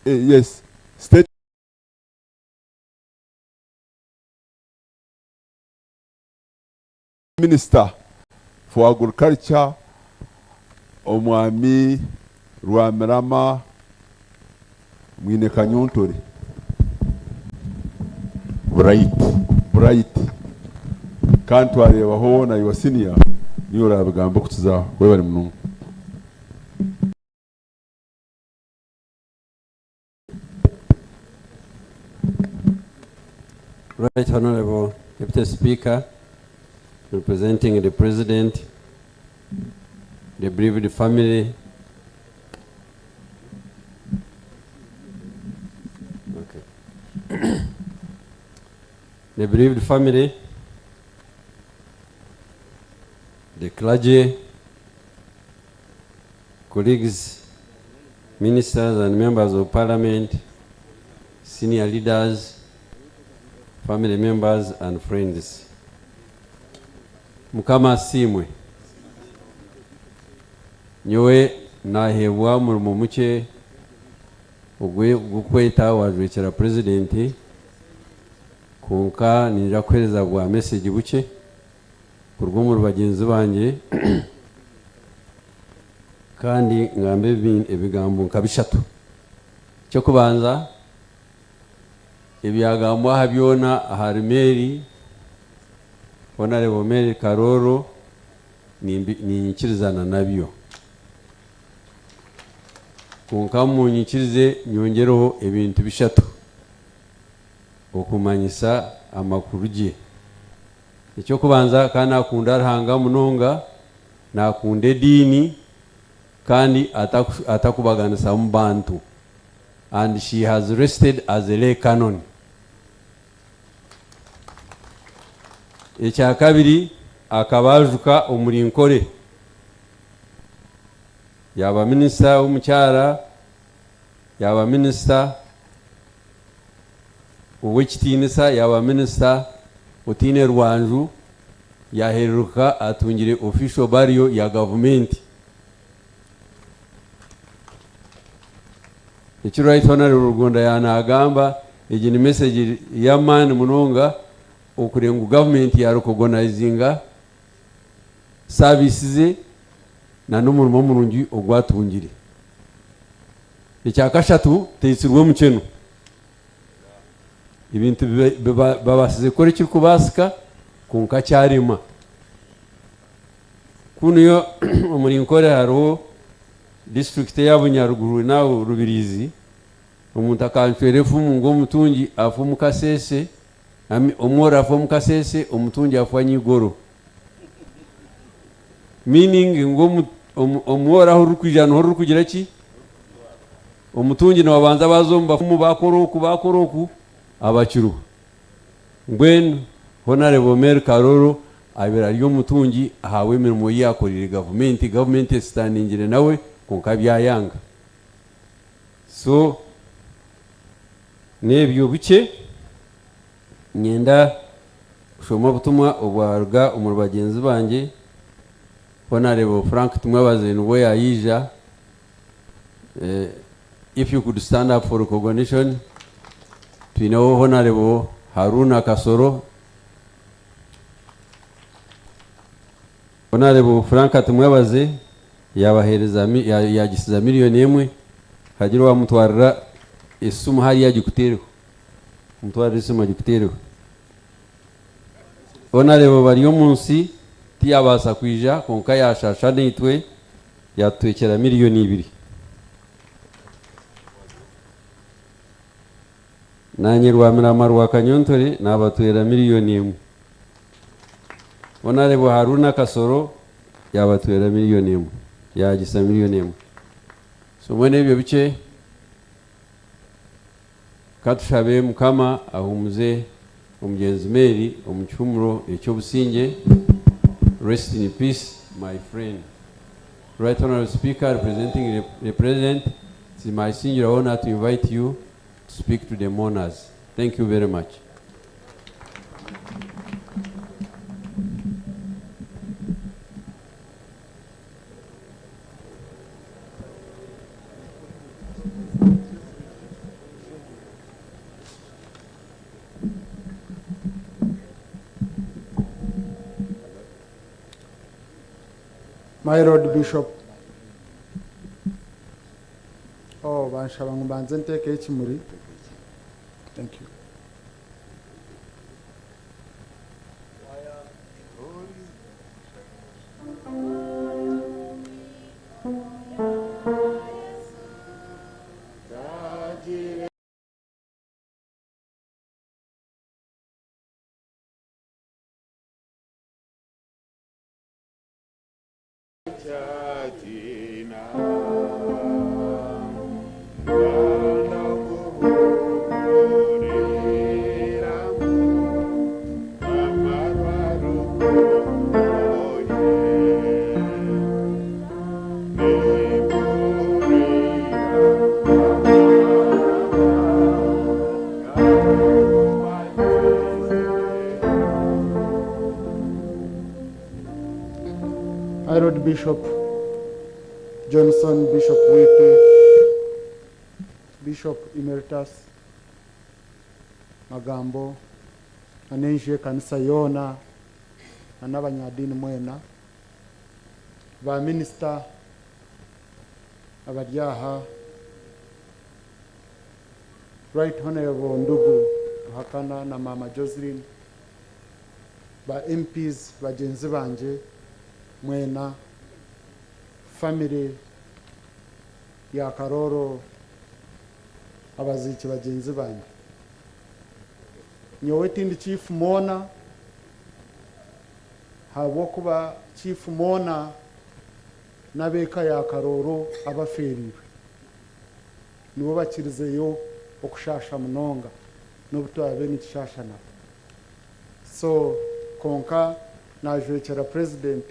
Yes, state minister for agriculture omwami Rwamirama mwine Kanyontori. Bright kantu arebaho na yo senior niyo rabagamba kutuza webare munongo. Right Honorable Deputy Speaker, representing the President, the bereaved family, the bereaved family, the clergy, colleagues, ministers and members of parliament, senior leaders, family members and friends. Mukama simwe. Nyowe nahebwa mu muke gukweta wajwekera president konka ninja kwereza bwa message buke kurwo mu bagenzi banje kandi ngambe ebigambo nkabishatu. Cyo kubanza ebyagambo habyona hari Mary Honorable Busingye karooro ninyikirizana nabyo konka munyikirize nyongereho ebintu bishatu okumanyisa amakuru gye. Icyo kubanza kana akunda arahanga munonga nakunda edini kandi atakubaganisa mu bantu, and she has rested as a lay canon. icya kabiri akabajuka omurinkore yaba minisita w'omukyara yaba minisita ow'ekitiinisa yaba minisita otiine rwanju yaheruka atungire official burial ya gavumenti. Ekyo right honorable Rugonda yanagamba egi ni message ya maani munonga okurenga government ya recognizinga services na n'omurimo omurungi ogwatungire. Ekyakashatu teisirwe mukyeno ibintu babasize kore kirikubasika konka kyarema kuno omurinkore hariho district ya Bunyaruguru nawo Rubirizi omuntu akanchwere efumu ng'omutungi afu mukasese omwora afu mukasese omutungi afu anyigoro meaning omwora aho rukwijana ho rukugira ki omutungi nabanza bazomba bafumu bakoroku abakiru ngwenu honorable Mayor Karoro abera ryo mutungi ahawe emirimo yakorire government standingire nawe konka byayanga so nebyo buke nyenda kushoma butumwa obwaruga omuri bagenzi banje honorable Frank tumwabaze nubwo yayija if you could stand up for recognition. Twinaho honorable Haruna Kasoro, honorable Frank tumwabaze yabahereza yagisiza miliyoni emwe hagira wamutwarira isumu hari yagikutereho mutwarira isumu yagikutereho. Honorable bariyo munsi tiyabasa kwija konka yashasha nitwe yatwekera miliyoni 2 nanye rwamira rwa Kanyontore nabatwera miliyoni 1. Honorable Haruna Kasoro yabatwera miliyoni 1 yagisa miliyoni 1. So mwene ebyo bice katushabe mukama ahumuze omugenzi Mary omucyumuro ekyo Busingye. Rest in peace my friend. Right Honorable Speaker representing the President, it's my singular honor to invite you to speak to the mourners. Thank you very much. My Lord Bishop. Oh, banshaba ngumbanze nteke ekimuri. Thank you. My Lord Bishop Johnson, Bishop Wipe, Bishop Emeritus Magambo, anenje kanisa yona n'abanyadini mwena ba minister abaryaha Right Honorable Ndugu Hakana na Mama Jocelyn, ba MPs bagenzi banje mwena, family ya Karoro, abaziki bagenzi banje, nyowe tindi chief mona habo kuba chief mona nabeka ya Karoro abaferiwe nibo bakirizeyo okushasha munonga n'obutwa bene kishashana. So konka najwekera president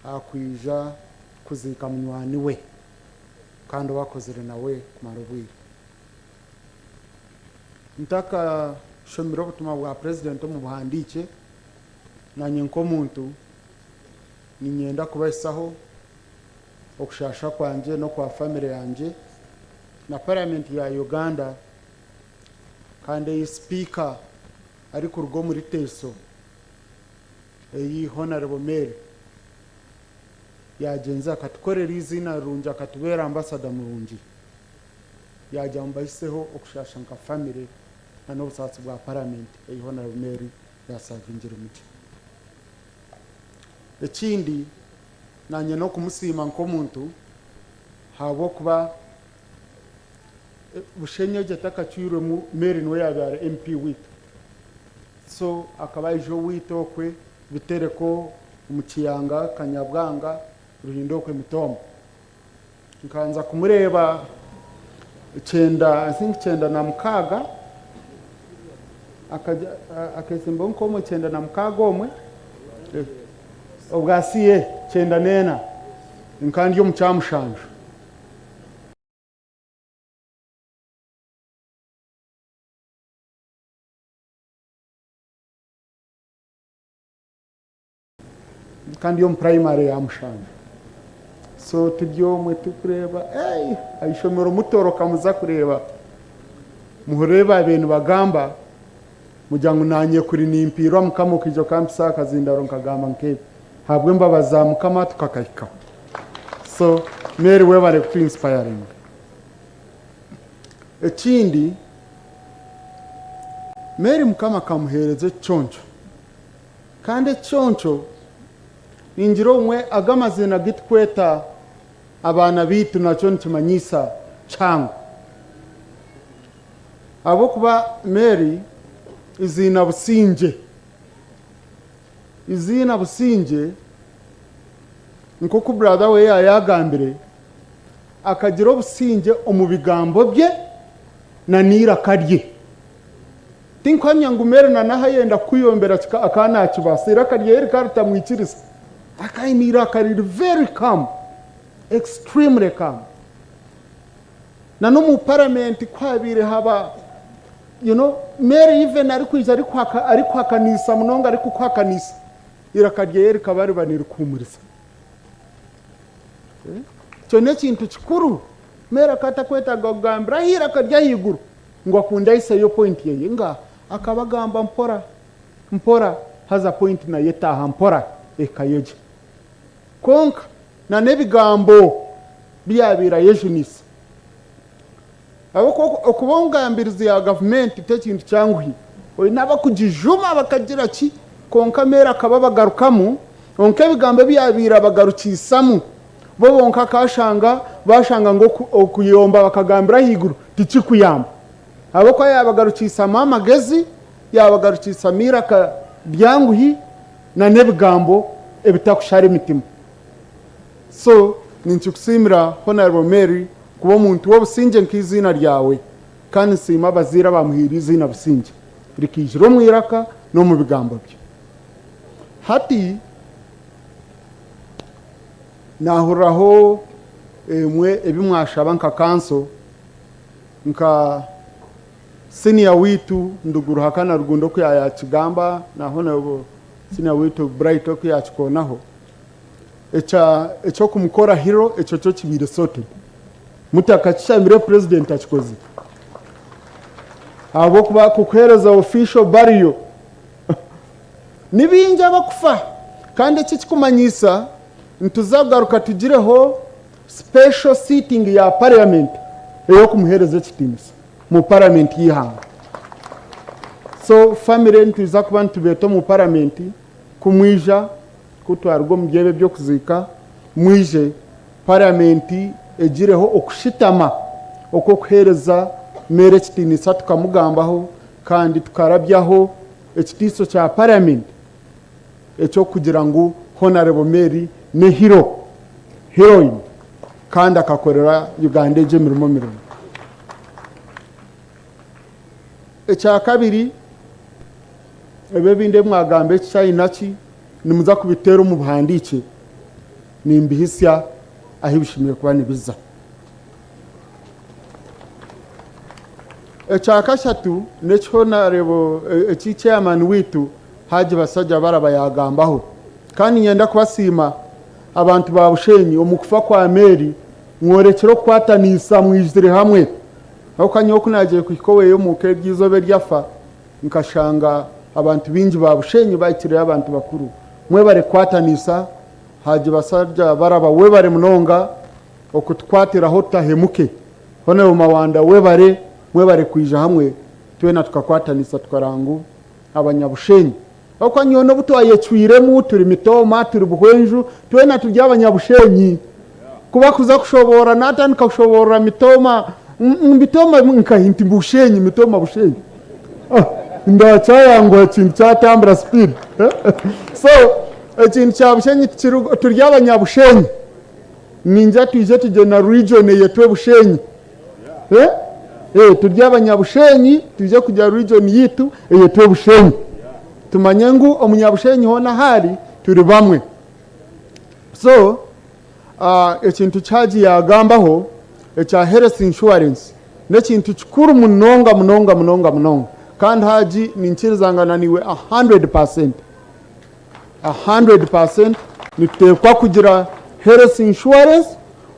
akwija kuzika munywani we kandi wakozere nawe kumara ubwire ntaka shomiro butuma bwa president mu buhandike nanye nkomuntu ninyenda kubasaho okushasha kwanje no kwa family yanje na parliament ya Uganda kandi iyi speaker ari ku rugo muri teso iyi honorable Mary yagenza akatukorera izina runja akatubera ambassador murungi yajya mbayiseho okushasha nka family na n'obusatsi bwa parliament iyi honorable Mary yasavingira umuti ekindi nanye no kumusima nkomuntu habo kuba bushenye jetakacyure mu Mary no yabara MP witu so akaba ijo wito kwe bitereko umukiyanga kanyabwanga ruhindo kwe mitombo nkanza kumureba I think 9 na mukaga akasemba nkomo 9 na mukaga omwe obwasiye 9 nena nkandi yo mucamushanje kandi yo primary ya mushanje so tibyo mwe tukureba ayishomero mutoroka muza kureba muhoreba ibintu bagamba mujyango nanye kuri nimpirwa mukamukijo kampisa kazindaro nkagamba nke habwe mbabaza mukama tukakayika so Mary we bare ku inspiring ekindi Mary mukama kamuhereze choncho kandi choncho ninjiro umwe agamazina gitkweta abana bitu naco ntimanyisa changu abo kuba Mary izina businge nko ku brother we yagambire akagira obusinge omubigambo bye na nira karye tinkwanya ngumere na nahayenda kuyombera akana kibasira karye eri karita mwikirisa akainira kariri very calm extremely calm na no mu parliament kwabire haba Mary even ari kwakanisa munonga ari kwakanisa irakarye eri kabari baniri kumurisa cyone kintu kikuru Mary akata kweta gogambra hira karya higuru ngo akunda ise yo point yeye nga akabagamba mpora haza point na yetaha mpora ekayeje konka na nebigambo byabira yejunisa abako okubongambiriza ya government tekintu cyanguhi oyi nabakujijuma bakagira ki konka Mera akaba bagarukamu onke bigambo byabira bagarukisamu bo bonka bashanga ngo okuyomba bakagambira higuru tikikuyamba abako yabagarukisa mama gezi yabagarukisa miraka byanguhi na nebigambo ebitakushara imitima so ninchukusimira honorable Mary kuba muntu wobusinge nk'izina ryawe kandi sima bazira bamuhira izina businge rikijiro mwiraka no mu bigambo bye hati nahuraho mwe ebimwashaba nka kanso nka senior witu nduguru hakana rugundo ko ya kigamba naho nabo senior witu bright ko ya kikonaho echo kumukora hero echo cyo kibire sote mutakachamire president akikoze abo kuba kuhereza official burial nibinja bakufa kandi kikumanyisa ntuzagaruka tugireho special sitting ya parliament eyo kumuhereza kitimisa mu parliament yihanga so family ntuza kuba ntubeto mu parliament kumwija kutwarwa mu byebe byo kuzika mwije parliament egireho okushitama okuhereza Mary kitinisa tukamugambaho kandi tukarabyaho ekitiso cya parliament echo kugira ngo honorable Mary ne heroine kandi akakorera Uganda je mirimo ekya kabiri ebe binde mwagambe China ki nimuza kubitera mu buhandike nimbihisya aho bishimiye kuba nibiza. Ekyakashatu nekyo narebo chairman witu Haji Basajja barabayagambaho kandi nyenda kubasima abantu ba Bushenyi omukufa kwa Meri mworekero kwatanisa mwijire hamwe aho kanyoku nagiye kwikoweyo mu kebyizobe ryafa nkashanga abantu bingi ba Bushenyi bayitire abantu bakuru mwe bare kwatanisa Haji Basajja baraba we bare munonga okutwatira hotahemuke hone mu mawanda we bare mwe bare kwija hamwe twena tukakwatanisa tukarangu abanyabushenyi aho nyono butoye twiremu turi mitoma turi buhwenju twena tujya abanyabushenyi kuba kuza kushobora natandika kushobora mitoma nkahinti bushenyi mitoma bushenyi ndacyayangwa ikintu cyatambura speed so ikintu cya bushenyi turya abanyabushenyi ninja tuje tugena region yetwe bushenyi turya abanyabushenyi tuje kujya region yitu yetwe bushenyi tumanye ngo umunyabushenyi hona hari turi bamwe. So ekintu cyaji yagambaho ekya health insurance nekintu kikuru munonga kandi Haji ninkirizangana niwe 100% nitekwa kugira health insurance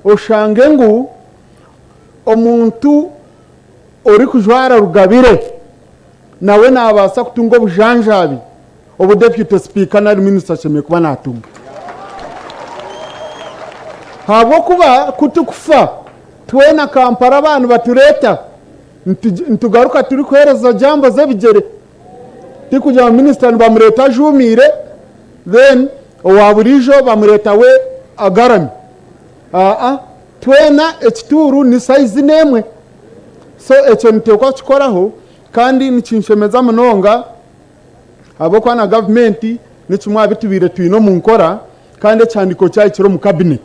oshange ngo omuntu ori kujwara rugabire nawe nabasa kutunga obujanjabi obu deputy speaker na minister cheme kuba natunga habo kuba kutukufa twena Kampala abantu batureta ntugaruka turi kwereza jambo zebigere tikuja minister bamureta jumire then owaburijo bamureta we agarami twena ekituru ni size nemwe so ekyo ntekwa kikoraho kandi nikinshemeza munonga abo kwana government nikimwa bitubire twino mu nkora kandi cyandiko cyakiro mu cabinet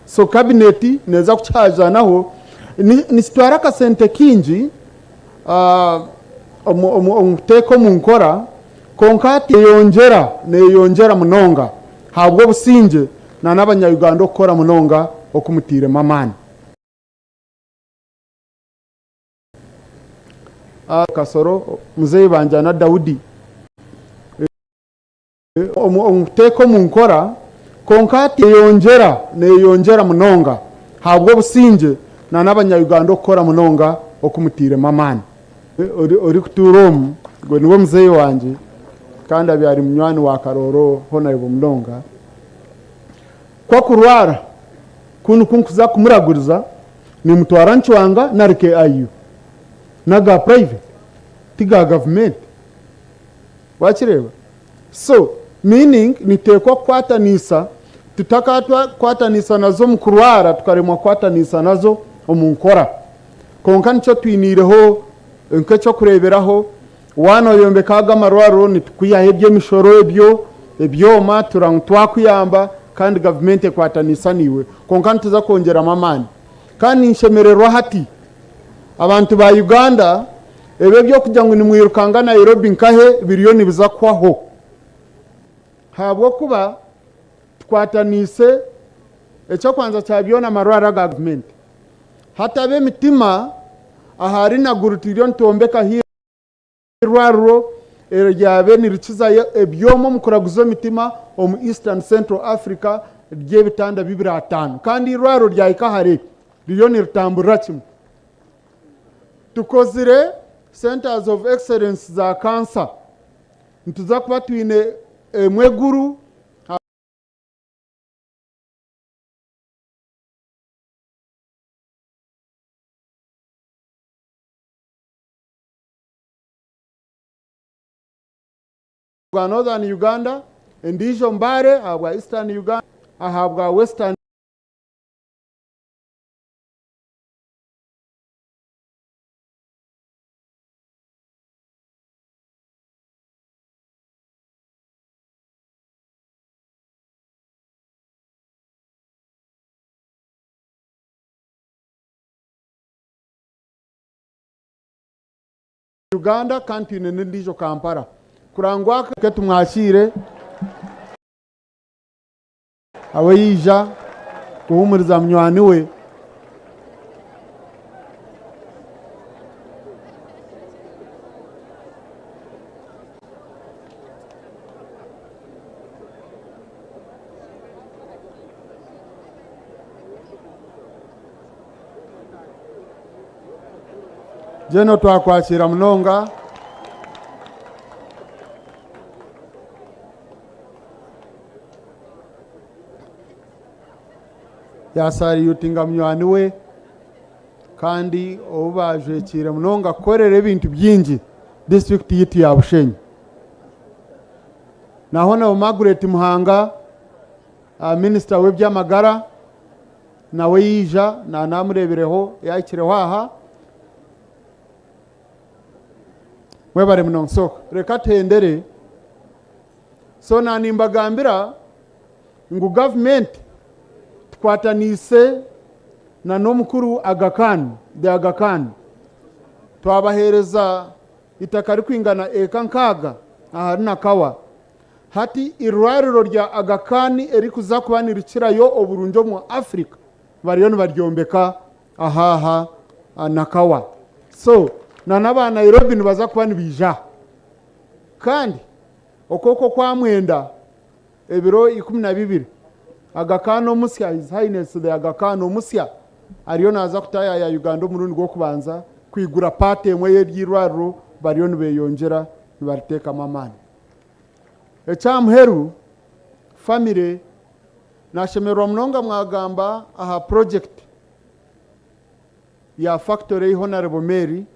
so cabinet neza kucyajanaho nisitwara ka sente kinji omuteko mu nkora konkati yongera munonga habwo Busingye na n'abanyayuganda okora munonga okumutire mamani kasoro muzeyi banjana Daudi omuteko mu nkora konkati yongera munonga habwo Busingye na n'abanyayuganda okora munonga okumutire mamani ori kuturomu gwe niwe muzeyi wanje kandi abyari munywani wa Karooro hona ibo munonga kwa kurwara kunkuza kumuraguriza ni mutwara nchwanga narike ayu naga private tiga government wachireba so meaning nitekwa kwatanisa tutakatwa kwatanisa nazo mukurwara tukaremwa kwatanisa nazo omunkora konka nico twinireho nkecho kureberaho wano yombekaga marwaro nitukuyahebye mishoro ebyoma twakuyamba kandi government ekwatanisa niwe konka tuza kongera mamani kandi nshemererwa hati abantu ba Uganda ebe byo kujya ngo nimwirukanga Nairobi nkahe biliyoni biza kwaho habwo kuba twatanise ecyo kwanza cyabyona marwara government hata be mitima ahari na gurutiriyo ntombeka hirwaro eryabe nirikiza ebyomo mukuraguzo mitima omu Eastern Central Africa rye bitanda 25 kandi irwaro ryayika hare riyo niritamburira kimwe tukozire centers of excellence za cancer ntuza kuba twine mweguru Northern Uganda ndijo mbare abwa Eastern Uganda ahabwa Western Uganda kanti ndijo Kampala kurangwa ke tumwakire awe yija kuhumuriza munywani we. Jeno twakwakira munonga yasari yutinga munywani we kandi obajwekire munonga korera ebintu byingi district yitu ya Bushenyi. Naho na Margaret Muhanga minister w'ebyamagara nawe yija na namurebereho yakireho aha mwebare munonsoka reka tendere so nanimbagambira ngu government twatanise na nomukuru Agakan de Agakan twabahereza itakari kwingana eka nkaga ahari nakawa hati irwariro rya Agakan eri kuza kubanirikirayo oburunjo mu Africa bariyo nibaryombeka ahaha nakawa so na naba Nairobi nibaza kuba nibija kandi okoko kwa mwenda ebiro 12 Agakan omusya His Highness the Agakan omusya ariyo naza kutaya ya Uganda murundi gwo kubanza kwigura pate emwe y'irwariro bariyo nibeyongera nibariteka mamani ekyamheru family nashemerwa munonga mwagamba aha project ya factory Honorable Mary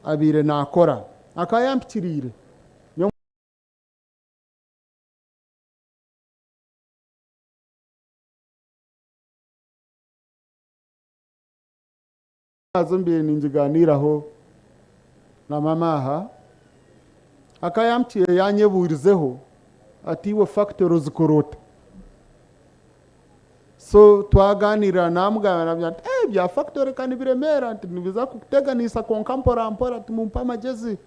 abire nakora akayampikirire azumbiye ninjiganiraho na mama aha akayampikire yanyeburizeho ati we factory zikorota so twaganira namugana bya factory kandi biremera ati nibiza kuteganisa konka mpora tumumpa magezi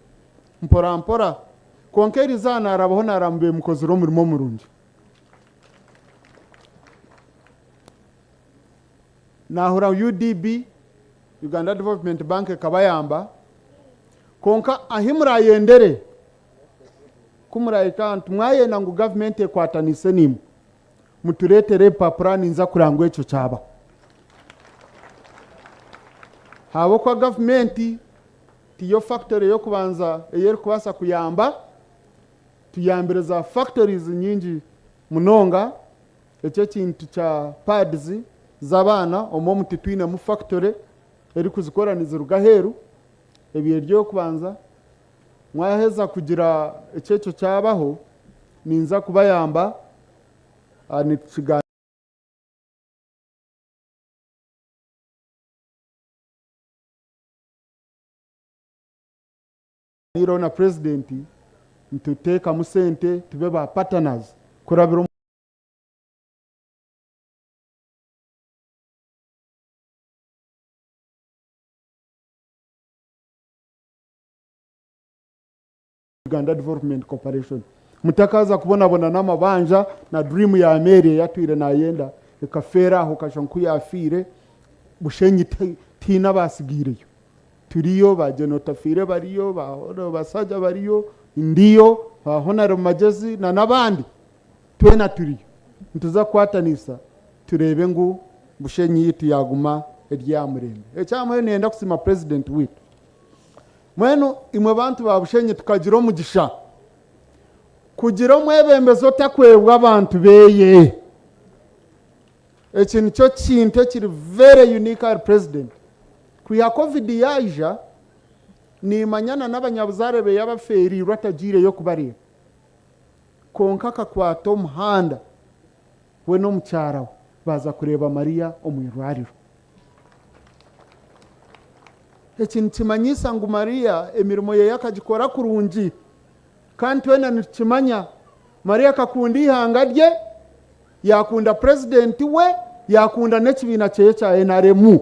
mpora konkeri zana arabaho narambe mukozi ro murimo murungi nahura UDB Uganda Development Bank kabayamba konka ahimura yendere kumurayika ntumwayenda ngo government ekwatanise nimu muturetere papura ninza kurangwa echo cyaba habo kwa government tiyo factory yo kubanza eyeri kubasa kuyamba tuyambireza factories nyingi munonga ecyo kintu cha pads zabana omo mutitwine mu factory eri kuzikoraniza rugaheru ebiye ryo kubanza mwaheza kugira ecyo cyabaho ninza kubayamba nitiga niro na president ntuteka musente tube ba partners kurabira Uganda Development Corporation mutakaza kubona n'amabanja na dream ya Ameria yatwire nayenda ekafera aho kashonku yafire Bushenyi tina basigireyo turiyo ba genotafire bariyo ba basaja bariyo ndiyo ba Honorable Magezi na nabandi twena turiyo ntuza kwatanisa turebe ngo Bushenyi yitu yaguma eryamurembe ecyamwe nenda kusima president witu mweno imwe bantu ba Bushenyi tukagiro mugisha kugira mwebembezo takwebwa abantu beye ekintu cyo kintu kiri very unique our president kuya covid yaija ni manyana n'abanyabuzare be yabaferi ratagire yo kubarira konka kakwato muhanda we no mucyarawe baza kureba Maria omwirwariro ekintu kimanyisa ngo Maria emirimo ye yakagikora kurungi kandi wena nikimanya Maria kakundi ihanga rye yakunda president we, yakunda n'ekibiina kye kya NRM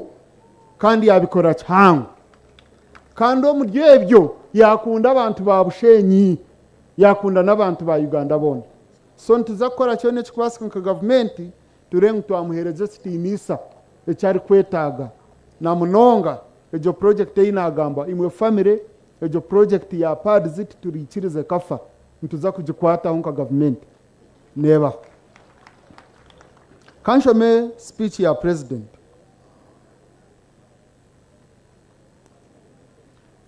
kandi yabikora kyangu. Kandi omuri ebyo yakunda abantu ba Bushenyi, yakunda n'abantu ba Uganda bona. So ntuza kukora kyona ekikwasika nka gavumenti turenga twamuhereza ekitiinisa ekyari kwetaaga na munonga egyo project eyinagamba imwe family egyo project ya pads turiikirize kafa ntuza kugikwataho nka gavumenti neba. Kanshome speech ya president.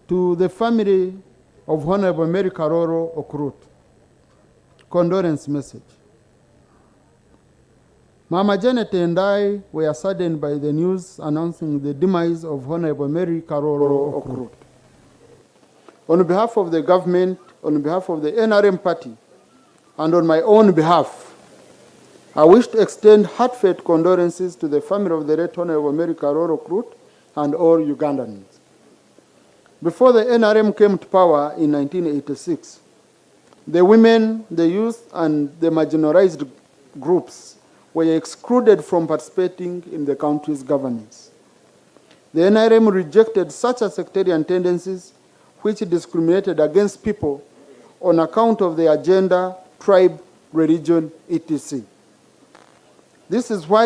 To the family of Honorable Busingye Karooro Okurut, condolence message. Mama Janet and I were saddened by the news announcing the demise of Honorable Busingye Karooro Okurut. On behalf of the government, on behalf of the NRM party, and on my own behalf, I wish to extend heartfelt condolences to the family of the late Honorable Busingye Karooro Okurut and all Ugandans. Before the NRM came to power in 1986, the women, the youth, and the marginalized groups were excluded from participating in the country's governance. The NRM rejected such a sectarian tendencies which discriminated against people on account of their gender, tribe, religion, etc. This is why